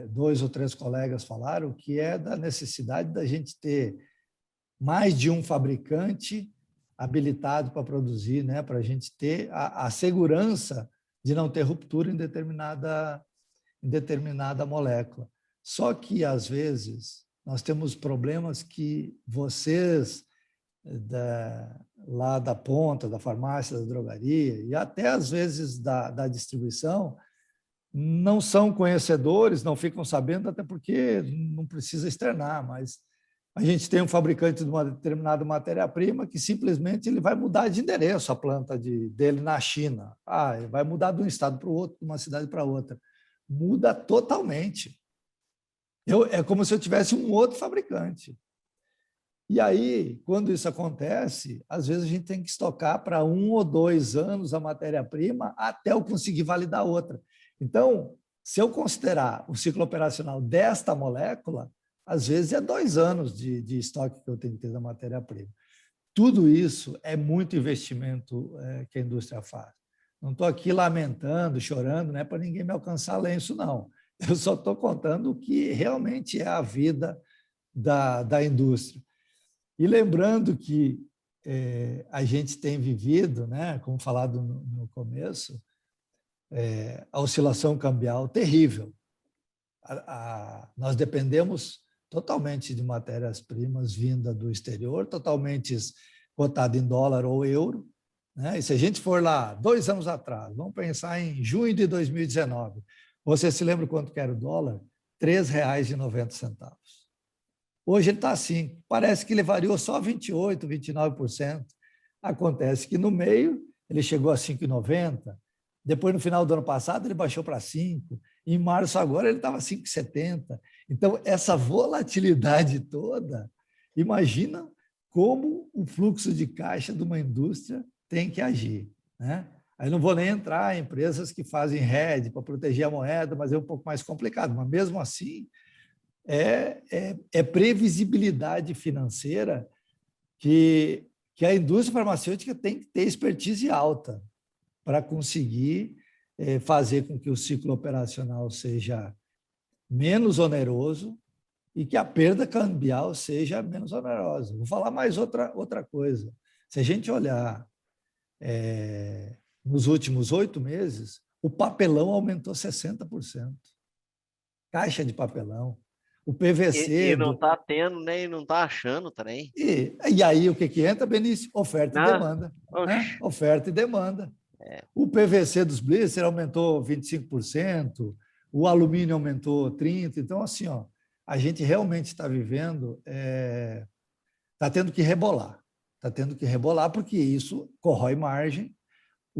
2 ou 3 colegas falaram, que é da necessidade da gente ter mais de um fabricante habilitado para produzir, né? Para a gente ter a segurança de não ter ruptura em determinada molécula. Só que, às vezes, nós temos problemas que vocês, lá da ponta, da farmácia, da drogaria, e até, às vezes, da distribuição, não são conhecedores, não ficam sabendo, até porque não precisa externar, mas a gente tem um fabricante de uma determinada matéria-prima que simplesmente ele vai mudar de endereço a planta dele na China. Ele vai mudar de um estado para o outro, de uma cidade para outra. Muda totalmente. É como se eu tivesse um outro fabricante. E aí, quando isso acontece, às vezes a gente tem que estocar para 1 ou 2 anos a matéria-prima até eu conseguir validar outra. Então, se eu considerar o ciclo operacional desta molécula, às vezes é 2 anos de estoque que eu tenho que ter da matéria-prima. Tudo isso é muito investimento que a indústria faz. Não estou aqui lamentando, chorando, não é para ninguém me alcançar lenço, não. Eu só estou contando o que realmente é a vida da indústria. E lembrando que a gente tem vivido, né, como falado no começo, a oscilação cambial terrível. Nós dependemos totalmente de matérias-primas vindas do exterior, totalmente cotada em dólar ou euro, né? E se a gente for lá 2 anos atrás, vamos pensar em junho de 2019, você se lembra quanto que era o dólar? R$ 3,90. Hoje ele está assim, parece que ele variou só 28%, 29%. Acontece que no meio ele chegou a 5,90%, depois no final do ano passado ele baixou para 5%, em março agora ele estava 5,70%. Então, essa volatilidade toda, imagina como o fluxo de caixa de uma indústria tem que agir, né? Aí não vou nem entrar em empresas que fazem hedge para proteger a moeda, mas é um pouco mais complicado. Mas, mesmo assim, é previsibilidade financeira que a indústria farmacêutica tem que ter expertise alta para conseguir fazer com que o ciclo operacional seja menos oneroso e que a perda cambial seja menos onerosa. Vou falar mais outra coisa. Se a gente olhar nos últimos 8 meses, o papelão aumentou 60%. Caixa de papelão. O PVC... E não está tendo, nem não está achando também. E aí o que entra, Benício? Oferta e demanda. Né? Oferta e demanda. O PVC dos blisters aumentou 25%, o alumínio aumentou 30%. Então, assim, a gente realmente está vivendo, está tendo que rebolar. Está tendo que rebolar porque isso corrói margem.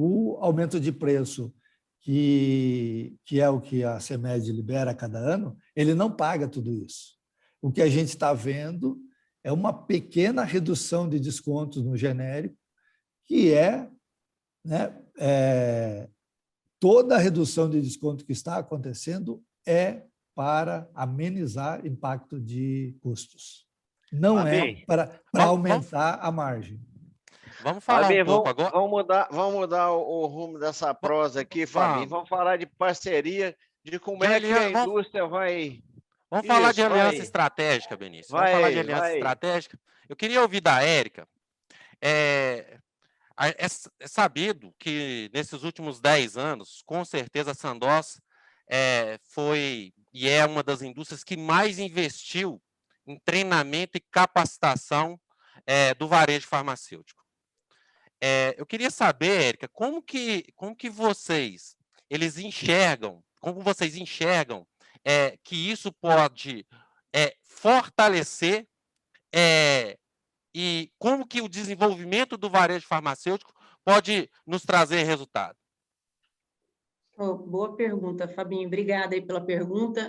O aumento de preço, que é o que a CEMED libera a cada ano, ele não paga tudo isso. O que a gente está vendo é uma pequena redução de descontos no genérico, que toda a redução de desconto que está acontecendo é para amenizar impacto de custos. Não é para aumentar a margem. Vamos falar um pouco agora. Vamos mudar o rumo dessa prosa aqui, Fabinho. Vamos falar de parceria, de como é que a indústria vai... Vamos falar de aliança estratégica, Benício. Vamos falar de aliança estratégica. Eu queria ouvir da Érica. É sabido que nesses últimos 10 anos, com certeza a Sandoz foi e é uma das indústrias que mais investiu em treinamento e capacitação do varejo farmacêutico. Eu queria saber, Érica, como que vocês enxergam que isso pode fortalecer e como que o desenvolvimento do varejo farmacêutico pode nos trazer resultado? Boa pergunta, Fabinho. Obrigada aí pela pergunta.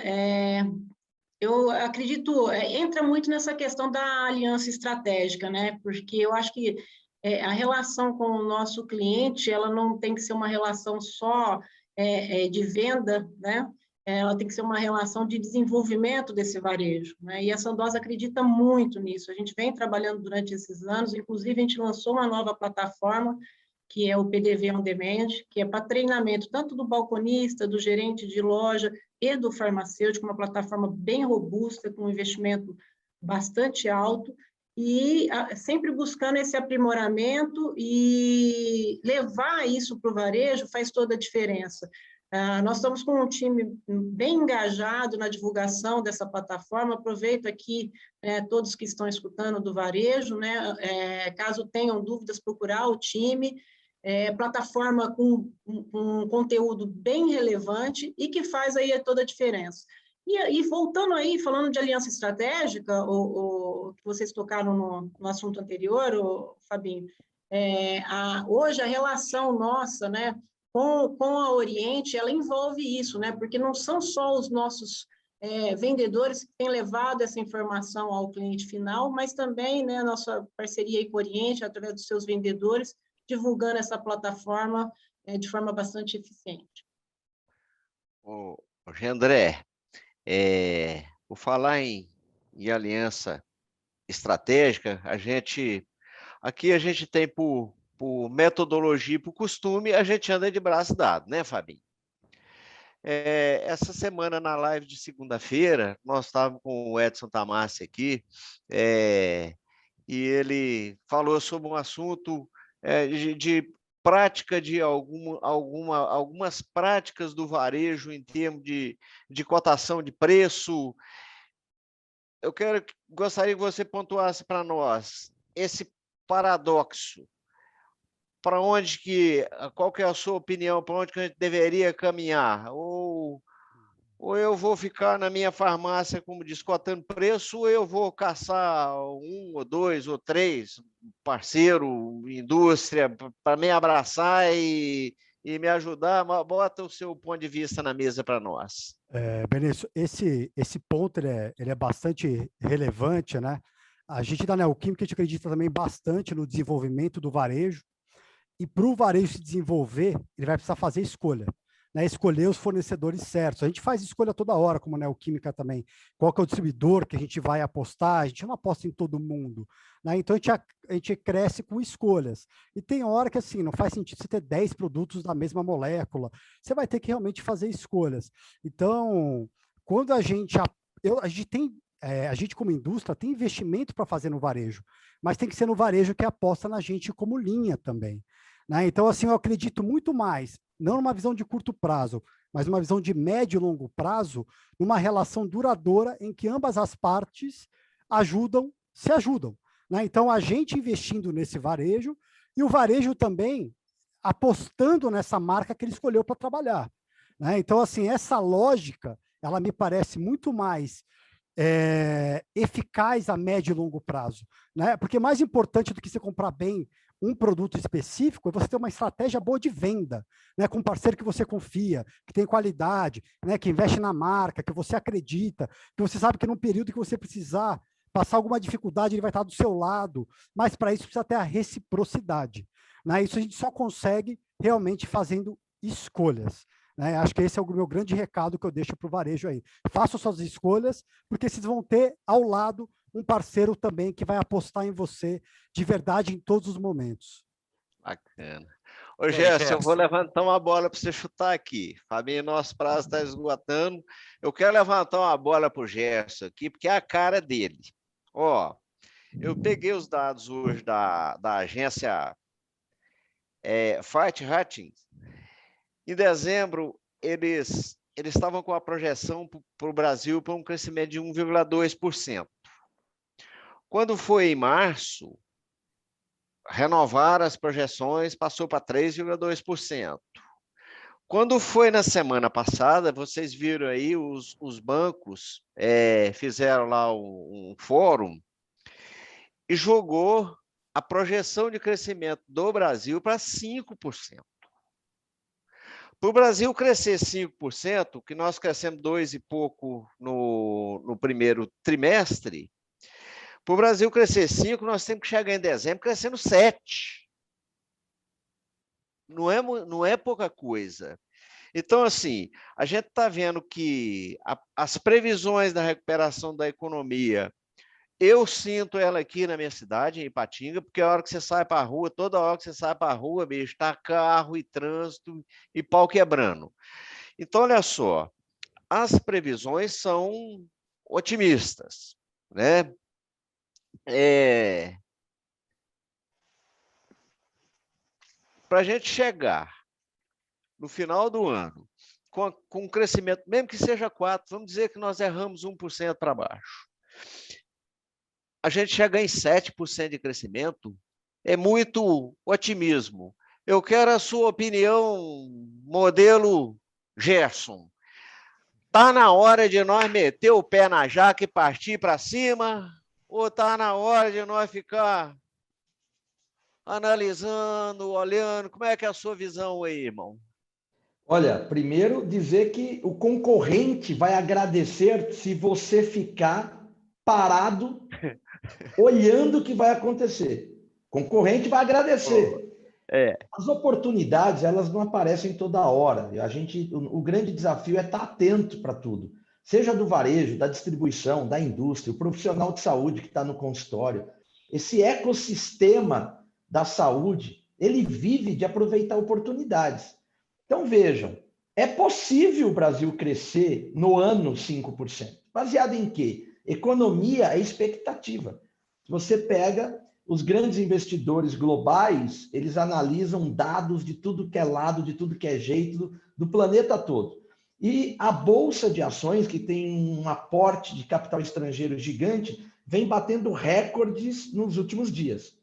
Eu acredito, entra muito nessa questão da aliança estratégica, né? Porque eu acho que a relação com o nosso cliente, ela não tem que ser uma relação só de venda, né? Ela tem que ser uma relação de desenvolvimento desse varejo, né? E a Sandoz acredita muito nisso. A gente vem trabalhando durante esses anos, inclusive a gente lançou uma nova plataforma, que é o PDV On Demand, que é para treinamento tanto do balconista, do gerente de loja e do farmacêutico, uma plataforma bem robusta, com um investimento bastante alto, e sempre buscando esse aprimoramento e levar isso para o varejo faz toda a diferença. Nós estamos com um time bem engajado na divulgação dessa plataforma. Aproveito aqui todos que estão escutando do varejo, né? Caso tenham dúvidas, procurar o time. Plataforma com um conteúdo bem relevante e que faz aí toda a diferença. E voltando aí, falando de aliança estratégica, que vocês tocaram no assunto anterior, Fabinho, hoje a relação nossa, né, com a Oriente, ela envolve isso, né, porque não são só os nossos vendedores que têm levado essa informação ao cliente final, mas também, né, a nossa parceria aí com o Oriente, através dos seus vendedores, divulgando essa plataforma de forma bastante eficiente. André, por falar em aliança estratégica, aqui a gente tem por metodologia e por costume, a gente anda de braço dado, né, Fabinho? Essa semana, na live de segunda-feira, nós estávamos com o Edson Tamassi aqui, e ele falou sobre um assunto de prática de algumas práticas do varejo em termos de cotação de preço. Eu gostaria que você pontuasse para nós esse paradoxo. Qual que é a sua opinião, para onde que a gente deveria caminhar? Ou eu vou ficar na minha farmácia, como diz, cotando preço, ou eu vou caçar um, ou dois, ou três parceiro, indústria, para me abraçar e me ajudar? Bota o seu ponto de vista na mesa para nós. Benício, esse ponto ele é bastante relevante, né? A gente da Neoquímica, a gente acredita também bastante no desenvolvimento do varejo, e para o varejo se desenvolver, ele vai precisar fazer escolha, né? Escolher os fornecedores certos. A gente faz escolha toda hora, como Neoquímica também. Qual que é o distribuidor que a gente vai apostar? A gente não aposta em todo mundo, né? Então, a gente cresce com escolhas. E tem hora que, assim, não faz sentido você ter 10 produtos da mesma molécula. Você vai ter que realmente fazer escolhas. Então, quando a gente como indústria, tem investimento para fazer no varejo, mas tem que ser no varejo que aposta na gente como linha também, né? Então, assim, eu acredito muito mais, não numa visão de curto prazo, mas numa visão de médio e longo prazo, numa relação duradoura em que ambas as partes se ajudam, né? Então, a gente investindo nesse varejo e o varejo também apostando nessa marca que ele escolheu para trabalhar, né? Então, assim, essa lógica, ela me parece muito mais eficaz a médio e longo prazo, né? Porque mais importante do que você comprar bem um produto específico é você ter uma estratégia boa de venda, né? Com um parceiro que você confia, que tem qualidade, né? Que investe na marca, que você acredita, que você sabe que num período que você precisar passar alguma dificuldade, ele vai estar do seu lado, mas para isso precisa ter a reciprocidade, né? Isso a gente só consegue realmente fazendo escolhas. Né? Acho que esse é o meu grande recado que eu deixo para o varejo aí. Façam suas escolhas, porque vocês vão ter ao lado um parceiro também que vai apostar em você de verdade em todos os momentos. Bacana. Ô, Gerson, eu vou levantar uma bola para você chutar aqui. Fabinho, nosso prazo está esgotando. Eu quero levantar uma bola para o Gerson aqui, porque é a cara dele. Ó, eu peguei os dados hoje da agência Fight Ratings. Em dezembro, eles estavam com a projeção para o Brasil para um crescimento de 1,2%. Quando foi em março, renovaram as projeções, passou para 3,2%. Quando foi na semana passada, vocês viram aí, os bancos fizeram lá um fórum e jogou a projeção de crescimento do Brasil para 5%. Para o Brasil crescer 5%, que nós crescemos 2 e pouco no primeiro trimestre, para o Brasil crescer 5%, nós temos que chegar em dezembro crescendo 7%. Não é pouca coisa. Então, assim, a gente está vendo que as previsões da recuperação da economia, eu sinto ela aqui na minha cidade, em Ipatinga, porque a hora que você sai para a rua, toda hora que você sai para a rua, bicho, está carro e trânsito e pau quebrando. Então, olha só, as previsões são otimistas, né? Para a gente chegar no final do ano com um crescimento, mesmo que seja 4%, vamos dizer que nós erramos 1% para baixo. A gente chegar em 7% de crescimento é muito otimismo. Eu quero a sua opinião, modelo Gerson. Está na hora de nós meter o pé na jaca e partir para cima? Ou está na hora de nós ficar analisando, olhando? Como é que é a sua visão aí, irmão? Olha, primeiro dizer que o concorrente vai agradecer se você ficar parado olhando o que vai acontecer. O concorrente vai agradecer. As oportunidades, elas não aparecem toda hora. O grande desafio é estar atento para tudo. Seja do varejo, da distribuição, da indústria, o profissional de saúde que está no consultório. Esse ecossistema da saúde, ele vive de aproveitar oportunidades. Então, vejam, é possível o Brasil crescer no ano 5%. Baseado em quê? Economia é expectativa. Você pega os grandes investidores globais, eles analisam dados de tudo que é lado, de tudo que é jeito, do planeta todo. E a Bolsa de Ações, que tem um aporte de capital estrangeiro gigante, vem batendo recordes nos últimos dias.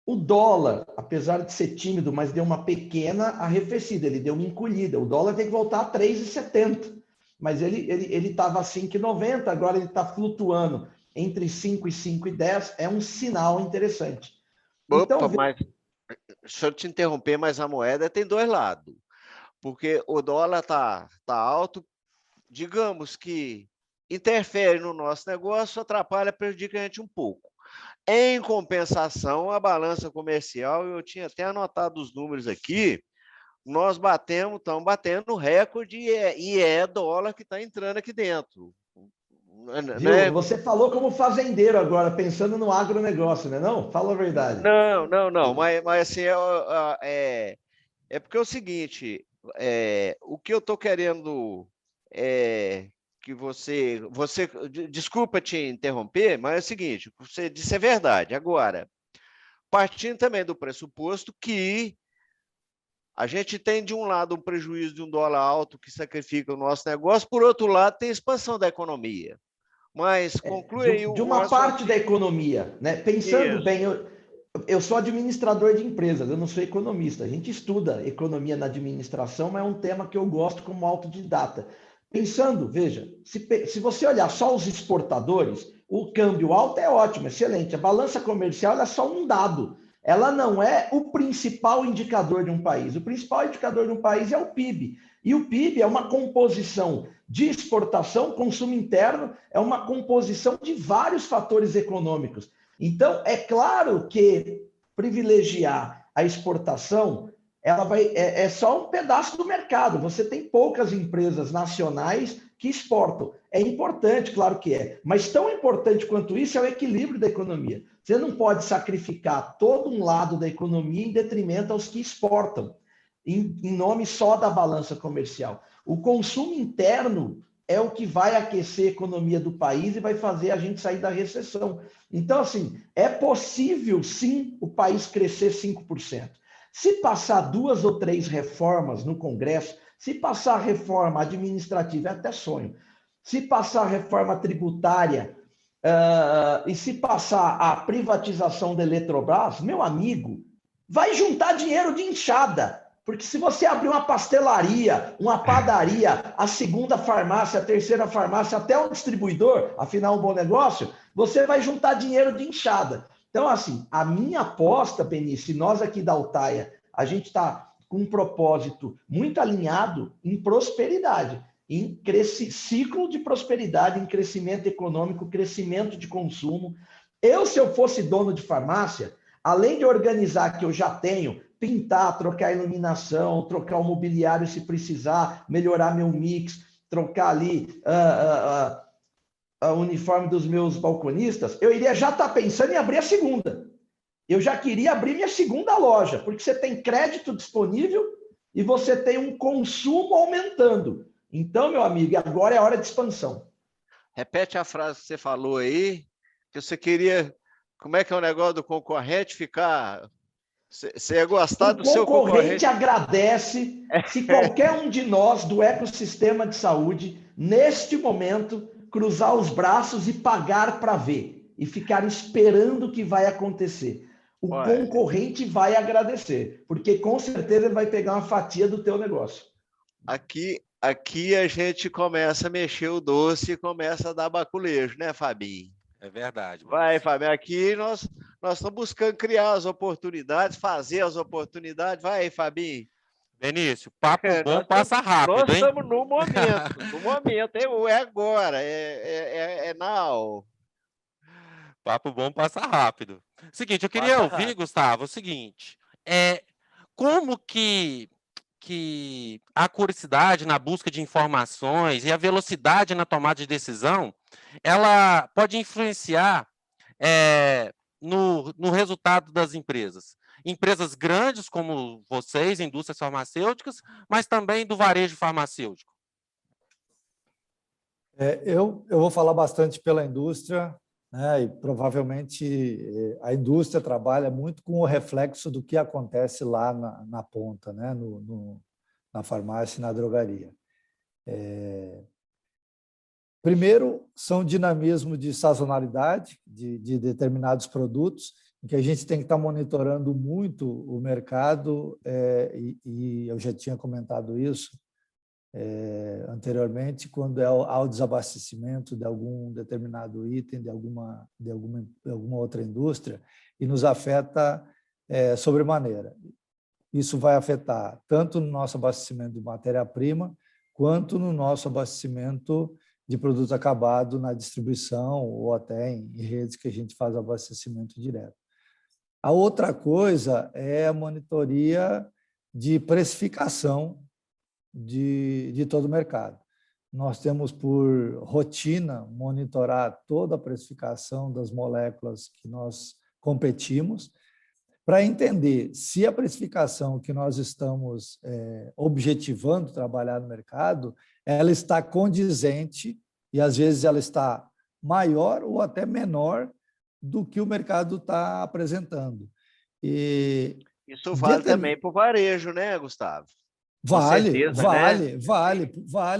O dólar, apesar de ser tímido, mas deu uma pequena arrefecida, ele deu uma encolhida. O dólar tem que voltar a 3,70, mas ele estava a 5,90, agora ele está flutuando entre 5 e 5,10, é um sinal interessante. Opa, então, mas deixa eu te interromper, mas a moeda tem dois lados, porque o dólar está alto, digamos que interfere no nosso negócio, atrapalha, prejudica a gente um pouco. Em compensação, a balança comercial, eu tinha até anotado os números aqui, nós estamos batendo recorde e é dólar que está entrando aqui dentro. Viu? Né? Você falou como fazendeiro agora, pensando no agronegócio, né? Não? Fala a verdade. Não, mas assim, é porque é o seguinte, o que eu estou querendo que você, desculpa te interromper, mas é o seguinte, você disse é verdade. Agora, partindo também do pressuposto que a gente tem, de um lado, um prejuízo de um dólar alto que sacrifica o nosso negócio, por outro lado, tem expansão da economia. Mas conclui aí de uma parte da economia, né? Pensando Isso. bem, eu sou administrador de empresas, eu não sou economista. A gente estuda economia na administração, mas é um tema que eu gosto como autodidata. Pensando, veja, se você olhar só os exportadores, o câmbio alto é ótimo, excelente. A balança comercial é só um dado. Ela não é o principal indicador de um país. O principal indicador de um país é o PIB. E o PIB é uma composição de exportação, consumo interno, é uma composição de vários fatores econômicos. Então, é claro que privilegiar a exportação é só um pedaço do mercado. Você tem poucas empresas nacionais que exportam. É importante, claro que é, mas tão importante quanto isso é o equilíbrio da economia. Você não pode sacrificar todo um lado da economia em detrimento aos que exportam, em nome só da balança comercial. O consumo interno é o que vai aquecer a economia do país e vai fazer a gente sair da recessão. Então, assim, é possível, sim, o país crescer 5%. Se passar 2 ou 3 reformas no Congresso, se passar a reforma administrativa, é até sonho, se passar a reforma tributária e se passar a privatização da Eletrobras, meu amigo, vai juntar dinheiro de enxada. Porque se você abrir uma pastelaria, uma padaria, a segunda farmácia, a terceira farmácia, até um distribuidor, afinal, um bom negócio, você vai juntar dinheiro de enxada. Então, assim, a minha aposta, Benício, nós aqui da Altaia, a gente está com um propósito muito alinhado em prosperidade, em ciclo de prosperidade, em crescimento econômico, crescimento de consumo. Se eu fosse dono de farmácia, além de organizar que eu já tenho, pintar, trocar a iluminação, trocar o mobiliário se precisar, melhorar meu mix, trocar ali o uniforme dos meus balconistas, eu iria já estar pensando em abrir a segunda. Eu já queria abrir minha segunda loja, porque você tem crédito disponível e você tem um consumo aumentando. Então, meu amigo, agora é hora de expansão. Repete a frase que você falou aí, que você queria... Como é que é o negócio do concorrente ficar... Você ia gostar do seu concorrente? O concorrente agradece se qualquer um de nós do ecossistema de saúde, neste momento, cruzar os braços e pagar para ver, e ficar esperando o que vai acontecer. O concorrente vai agradecer, porque com certeza ele vai pegar uma fatia do teu negócio. Aqui a gente começa a mexer o doce e começa a dar baculejo, né, Fabinho? É verdade. Vai, Fábio, aqui nós estamos buscando criar as oportunidades, fazer as oportunidades. Vai, Fabinho. Benício, papo bom passa rápido, nós hein? Nós estamos no momento, é agora, é now. Papo bom passa rápido. Seguinte, eu queria ouvir, Gustavo, o seguinte, como que a curiosidade na busca de informações e a velocidade na tomada de decisão, ela pode influenciar no resultado das empresas. Empresas grandes como vocês, indústrias farmacêuticas, mas também do varejo farmacêutico. Eu vou falar bastante pela indústria, né, e provavelmente a indústria trabalha muito com o reflexo do que acontece lá na ponta, né, na farmácia e na drogaria. Primeiro, são dinamismo de sazonalidade de determinados produtos, em que a gente tem que estar monitorando muito o mercado, e eu já tinha comentado isso anteriormente, quando há o desabastecimento de algum determinado item, de alguma outra indústria, e nos afeta sobremaneira. Isso vai afetar tanto no nosso abastecimento de matéria-prima, quanto no nosso abastecimento de produto acabado na distribuição ou até em redes que a gente faz abastecimento direto. A outra coisa é a monitoria de precificação de todo o mercado. Nós temos por rotina monitorar toda a precificação das moléculas que nós competimos, para entender se a precificação que nós estamos objetivando trabalhar no mercado, ela está condizente, e às vezes ela está maior ou até menor do que o mercado está apresentando. Isso vale também para o varejo, né, Gustavo? Vale,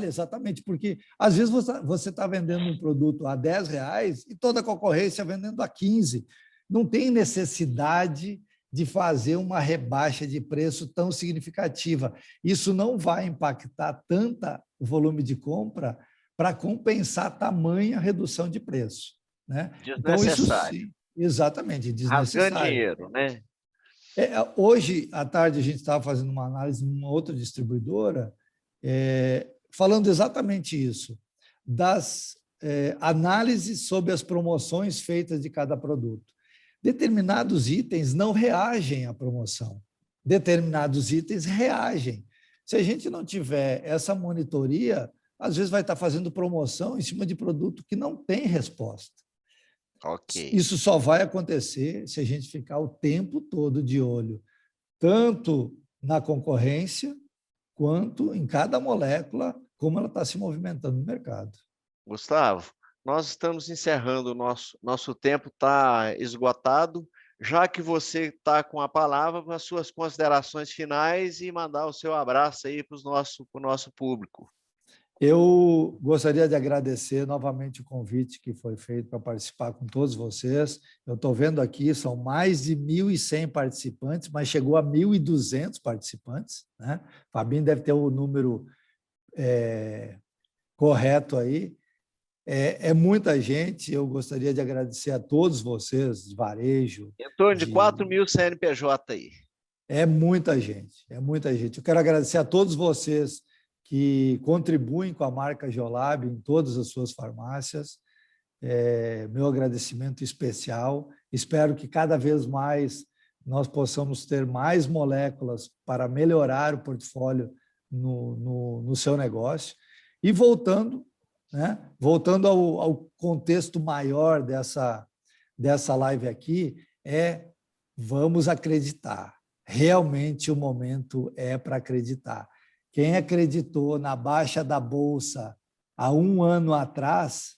exatamente, porque às vezes você está vendendo um produto a R$10 e toda a concorrência vendendo a 15. Não tem necessidade de fazer uma rebaixa de preço tão significativa. Isso não vai impactar tanta volume de compra para compensar tamanha redução de preço, né? Então, isso sim, exatamente, desnecessário. Rasgando dinheiro, né? Hoje, à tarde, a gente estava fazendo uma análise numa outra distribuidora, falando exatamente isso, das análises sobre as promoções feitas de cada produto. Determinados itens não reagem à promoção. determinados itens reagem. Se a gente não tiver essa monitoria, às vezes vai estar fazendo promoção em cima de produto que não tem resposta. Ok. Isso só vai acontecer se a gente ficar o tempo todo de olho, tanto na concorrência, quanto em cada molécula, como ela está se movimentando no mercado. Gustavo, nós estamos encerrando, nosso tempo está esgotado, já que você está com a palavra para as suas considerações finais e mandar o seu abraço aí para o nosso público. Eu gostaria de agradecer novamente o convite que foi feito para participar com todos vocês. Eu estou vendo aqui, são mais de 1.100 participantes, mas chegou a 1.200 participantes, né? Fabinho deve ter o número correto aí. É muita gente, eu gostaria de agradecer a todos vocês, de varejo. Em torno de 4.000 CNPJ aí. É muita gente, é muita gente. Eu quero agradecer a todos vocês que contribuem com a marca Geolab em todas as suas farmácias. Meu agradecimento especial. Espero que cada vez mais nós possamos ter mais moléculas para melhorar o portfólio no seu negócio. E voltando ao contexto maior dessa live aqui, vamos acreditar. Realmente o momento é para acreditar. Quem acreditou na baixa da Bolsa há 1 ano atrás,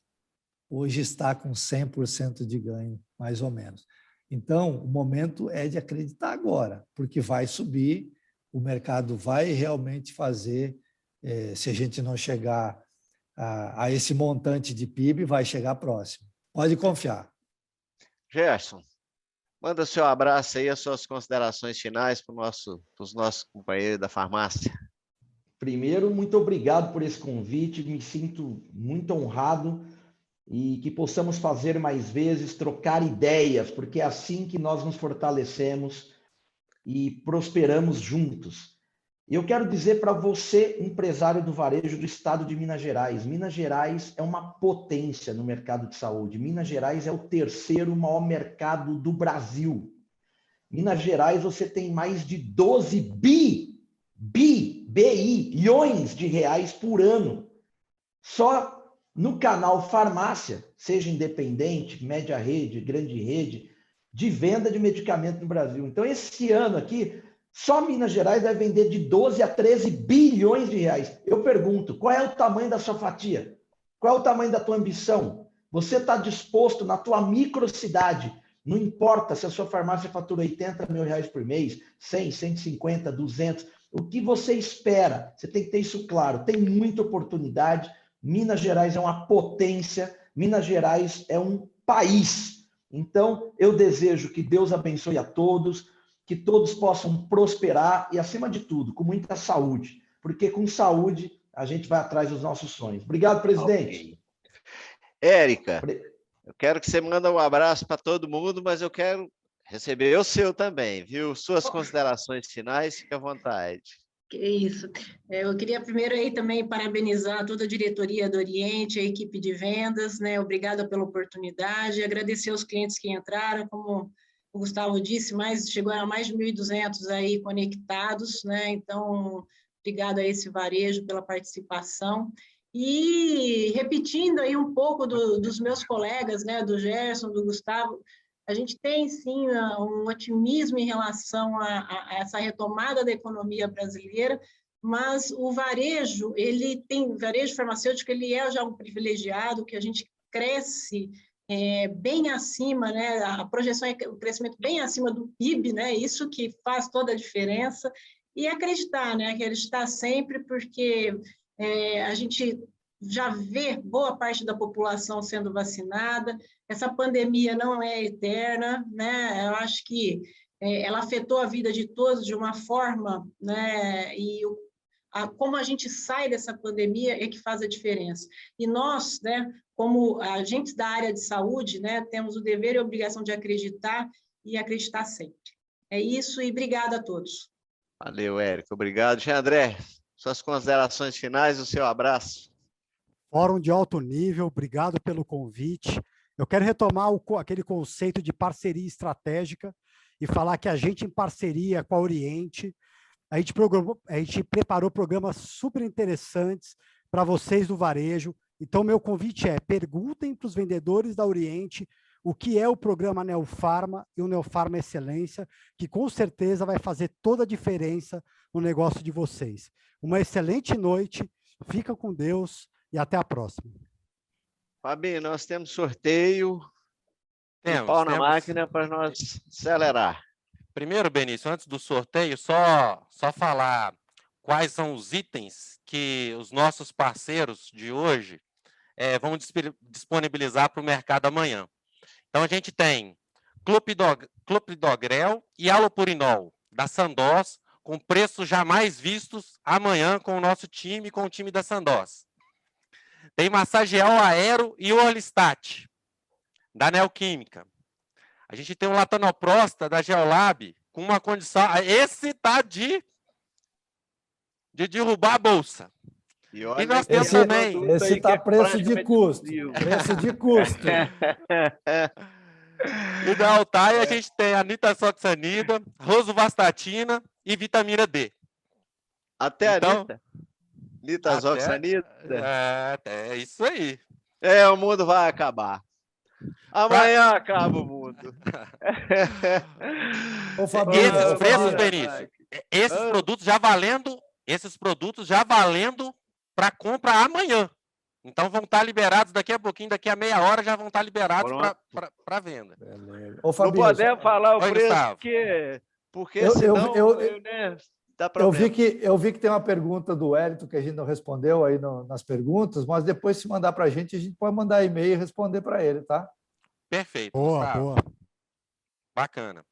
hoje está com 100% de ganho, mais ou menos. Então, o momento é de acreditar agora, porque vai subir, o mercado vai realmente fazer, se a gente não chegar a esse montante de PIB, vai chegar próximo. Pode confiar. Gerson, manda seu abraço aí, as suas considerações finais para os nossos companheiros da farmácia. Primeiro, muito obrigado por esse convite, me sinto muito honrado e que possamos fazer mais vezes, trocar ideias, porque é assim que nós nos fortalecemos e prosperamos juntos. Eu quero dizer para você, empresário do varejo do estado de Minas Gerais é uma potência no mercado de saúde. Minas Gerais é o 3º maior mercado do Brasil. Minas Gerais você tem mais de 12 bilhões de reais por ano. Só no canal farmácia, seja independente, média rede, grande rede, de venda de medicamento no Brasil. Então, esse ano aqui, só Minas Gerais vai vender de 12 a 13 bilhões de reais. Eu pergunto, qual é o tamanho da sua fatia? Qual é o tamanho da tua ambição? Você está disposto na tua microcidade, não importa se a sua farmácia fatura 80 mil reais por mês, 100, 150, 200, o que você espera? Você tem que ter isso claro. Tem muita oportunidade. Minas Gerais é uma potência. Minas Gerais é um país. Então, eu desejo que Deus abençoe a todos, que todos possam prosperar e, acima de tudo, com muita saúde. Porque com saúde, a gente vai atrás dos nossos sonhos. Obrigado, presidente. Okay. Érica, eu quero que você mande um abraço para todo mundo, mas eu quero receber o seu também, viu? Suas considerações finais, fique à vontade. Que isso. Eu queria primeiro aí também parabenizar toda a diretoria do Oriente, a equipe de vendas, né? Obrigada pela oportunidade, agradecer aos clientes que entraram, como o Gustavo disse, chegou a mais de 1.200 aí conectados, né? Então, obrigado a esse varejo pela participação. E repetindo aí um pouco dos meus colegas, né? Do Gerson, do Gustavo, a gente tem, sim, um otimismo em relação a essa retomada da economia brasileira, mas o varejo, varejo farmacêutico, ele é já um privilegiado, que a gente cresce bem acima, né? A projeção é o crescimento bem acima do PIB, né? Isso que faz toda a diferença, e acreditar, né? Acreditar sempre, porque a gente já vê boa parte da população sendo vacinada, essa pandemia não é eterna, né? Eu acho que ela afetou a vida de todos de uma forma, né? E como a gente sai dessa pandemia é que faz a diferença. E nós, né, como agentes da área de saúde, né, temos o dever e a obrigação de acreditar e acreditar sempre. É isso e obrigada a todos. Valeu, Érica. Obrigado. Jean André, suas considerações finais, o seu abraço. Fórum de alto nível, obrigado pelo convite. Eu quero retomar aquele conceito de parceria estratégica e falar que a gente, em parceria com a Oriente, a gente preparou programas super interessantes para vocês do varejo. Então, meu convite é: perguntem para os vendedores da Oriente o que é o programa Neofarma e o Neofarma Excelência, que com certeza vai fazer toda a diferença no negócio de vocês. Uma excelente noite, fica com Deus e até a próxima. Fabinho, nós temos sorteio. Temos, Pau na máquina para nós acelerar. Primeiro, Benício, antes do sorteio, só falar quais são os itens que os nossos parceiros de hoje vão disponibilizar para o mercado amanhã. Então, a gente tem Clopidogrel e Alopurinol, da Sandoz, com preços jamais vistos amanhã com o nosso time, com o time da Sandoz. Tem Massageal Aero e Orlistat, da Neoquímica. A gente tem um Latanoprosta da Geolab, com uma condição... Esse tá de derrubar a bolsa. E nós temos também... Esse está preço de custo. Preço de custo. E da Altair a gente tem a nitazoxanida, rosuvastatina e vitamina D. Até a Então, nitazoxanida? É isso aí. O mundo vai acabar. Amanhã acaba o mundo. Ô, Fabinho, esses preços, Benício, esses produtos já valendo para compra amanhã. Então vão estar liberados daqui a pouquinho, daqui a meia hora já vão estar liberados para venda. Ô, Fabinho, não podemos falar o preço Gustavo. porque senão dá problema. Eu vi que tem uma pergunta do Wellington que a gente não respondeu aí nas perguntas, mas depois, se mandar para a gente pode mandar e-mail e responder para ele, tá? Perfeito. Boa, Gustavo. boa. Bacana.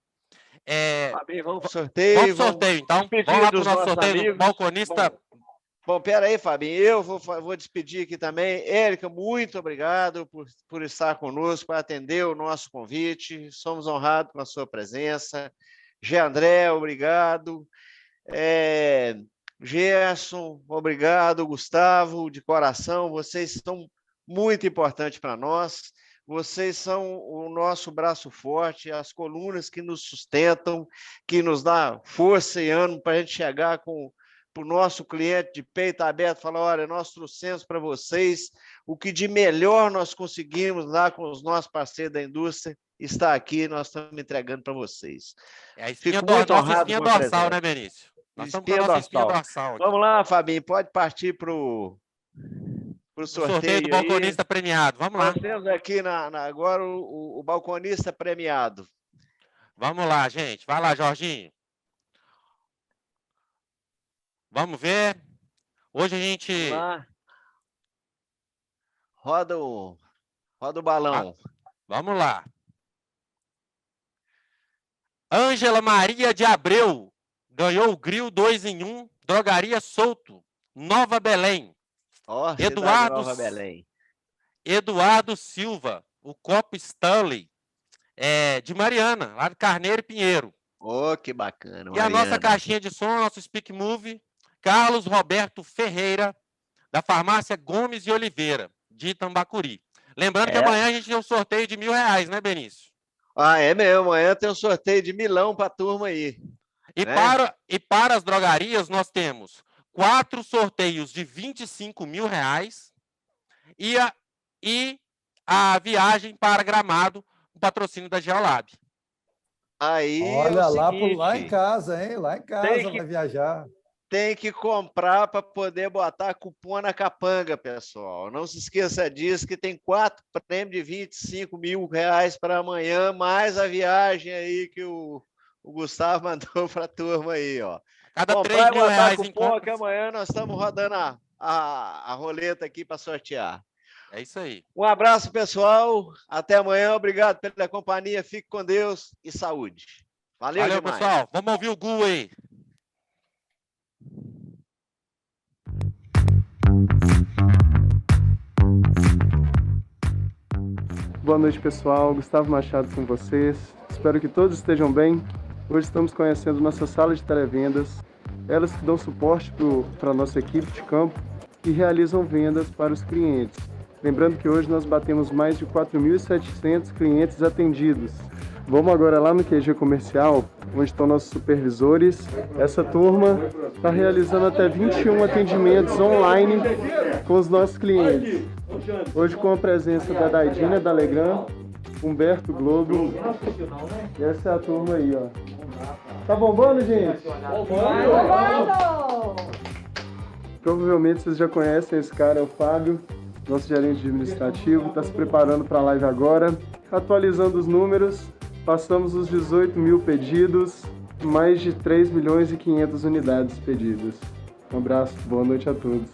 Fabinho, vamos pro sorteio. Vamos pro sorteio, então. Vamos lá para o nosso sorteio do balconista. Bom, pera aí, Fabinho. Eu vou despedir aqui também. Érica, muito obrigado por estar conosco, por atender o nosso convite. Somos honrados com a sua presença. G. André, obrigado. Gerson, obrigado. Gustavo, de coração, vocês são muito importantes para nós. Vocês são o nosso braço forte, as colunas que nos sustentam, que nos dá força e ânimo para a gente chegar para o nosso cliente de peito aberto, falar: olha, nós trouxemos para vocês o que de melhor nós conseguimos lá com os nossos parceiros da indústria, está aqui, nós estamos entregando para vocês. É a espinha dorsal, né, Benício? Nós estamos com a nossa espinha dorsal. Vamos lá, Fabinho, pode partir para o sorteio do balconista premiado. Vamos lá. Nós temos aqui agora o balconista premiado. Vamos lá, gente. Vai lá, Jorginho. Vamos ver. Hoje a gente... Vamos lá. Roda o balão. Vamos lá. Ângela Maria de Abreu ganhou o grill 2 em 1, Drogaria Souto, Nova Belém. Eduardo Silva, o copo Stanley, de Mariana, lá de Carneiro e Pinheiro. Que bacana, Mariana. E a nossa caixinha de som, nosso Speak Move, Carlos Roberto Ferreira, da farmácia Gomes e Oliveira, de Itambacuri. Lembrando que amanhã a gente tem um sorteio de R$1.000, né, Benício? É mesmo, amanhã tem um sorteio de milão para a turma aí. E para as drogarias, nós temos 4 sorteios de R$25.000 e a viagem para Gramado, o patrocínio da Geolab. Aí olha lá em casa, hein? Lá em casa vai viajar. Tem que comprar para poder botar cupom na capanga, pessoal. Não se esqueça disso, que tem 4 prêmios de R$25.000 para amanhã, mais a viagem aí que o Gustavo mandou para a turma aí, ó. Cada R$3.000 em cupom, que amanhã nós estamos rodando a roleta aqui para sortear. É isso aí. Um abraço, pessoal. Até amanhã. Obrigado pela companhia. Fique com Deus e saúde. Valeu demais. Pessoal. Vamos ouvir o Gu aí. Boa noite, pessoal. Gustavo Machado com vocês. Espero que todos estejam bem. Hoje estamos conhecendo nossa sala de televendas, elas que dão suporte para a nossa equipe de campo e realizam vendas para os clientes. Lembrando que hoje nós batemos mais de 4.700 clientes atendidos. Vamos agora lá no QG comercial, onde estão nossos supervisores. Essa turma está realizando até 21 atendimentos online com os nossos clientes. Hoje com a presença da Daidina, da Legrand, Humberto Globo. E essa é a turma aí, ó. Tá bombando, gente? Bombando! Provavelmente vocês já conhecem esse cara, é o Fábio, nosso gerente administrativo. Está se preparando para a live agora. Atualizando os números, passamos os 18 mil pedidos, mais de 3 milhões e 500 unidades pedidas. Um abraço, boa noite a todos.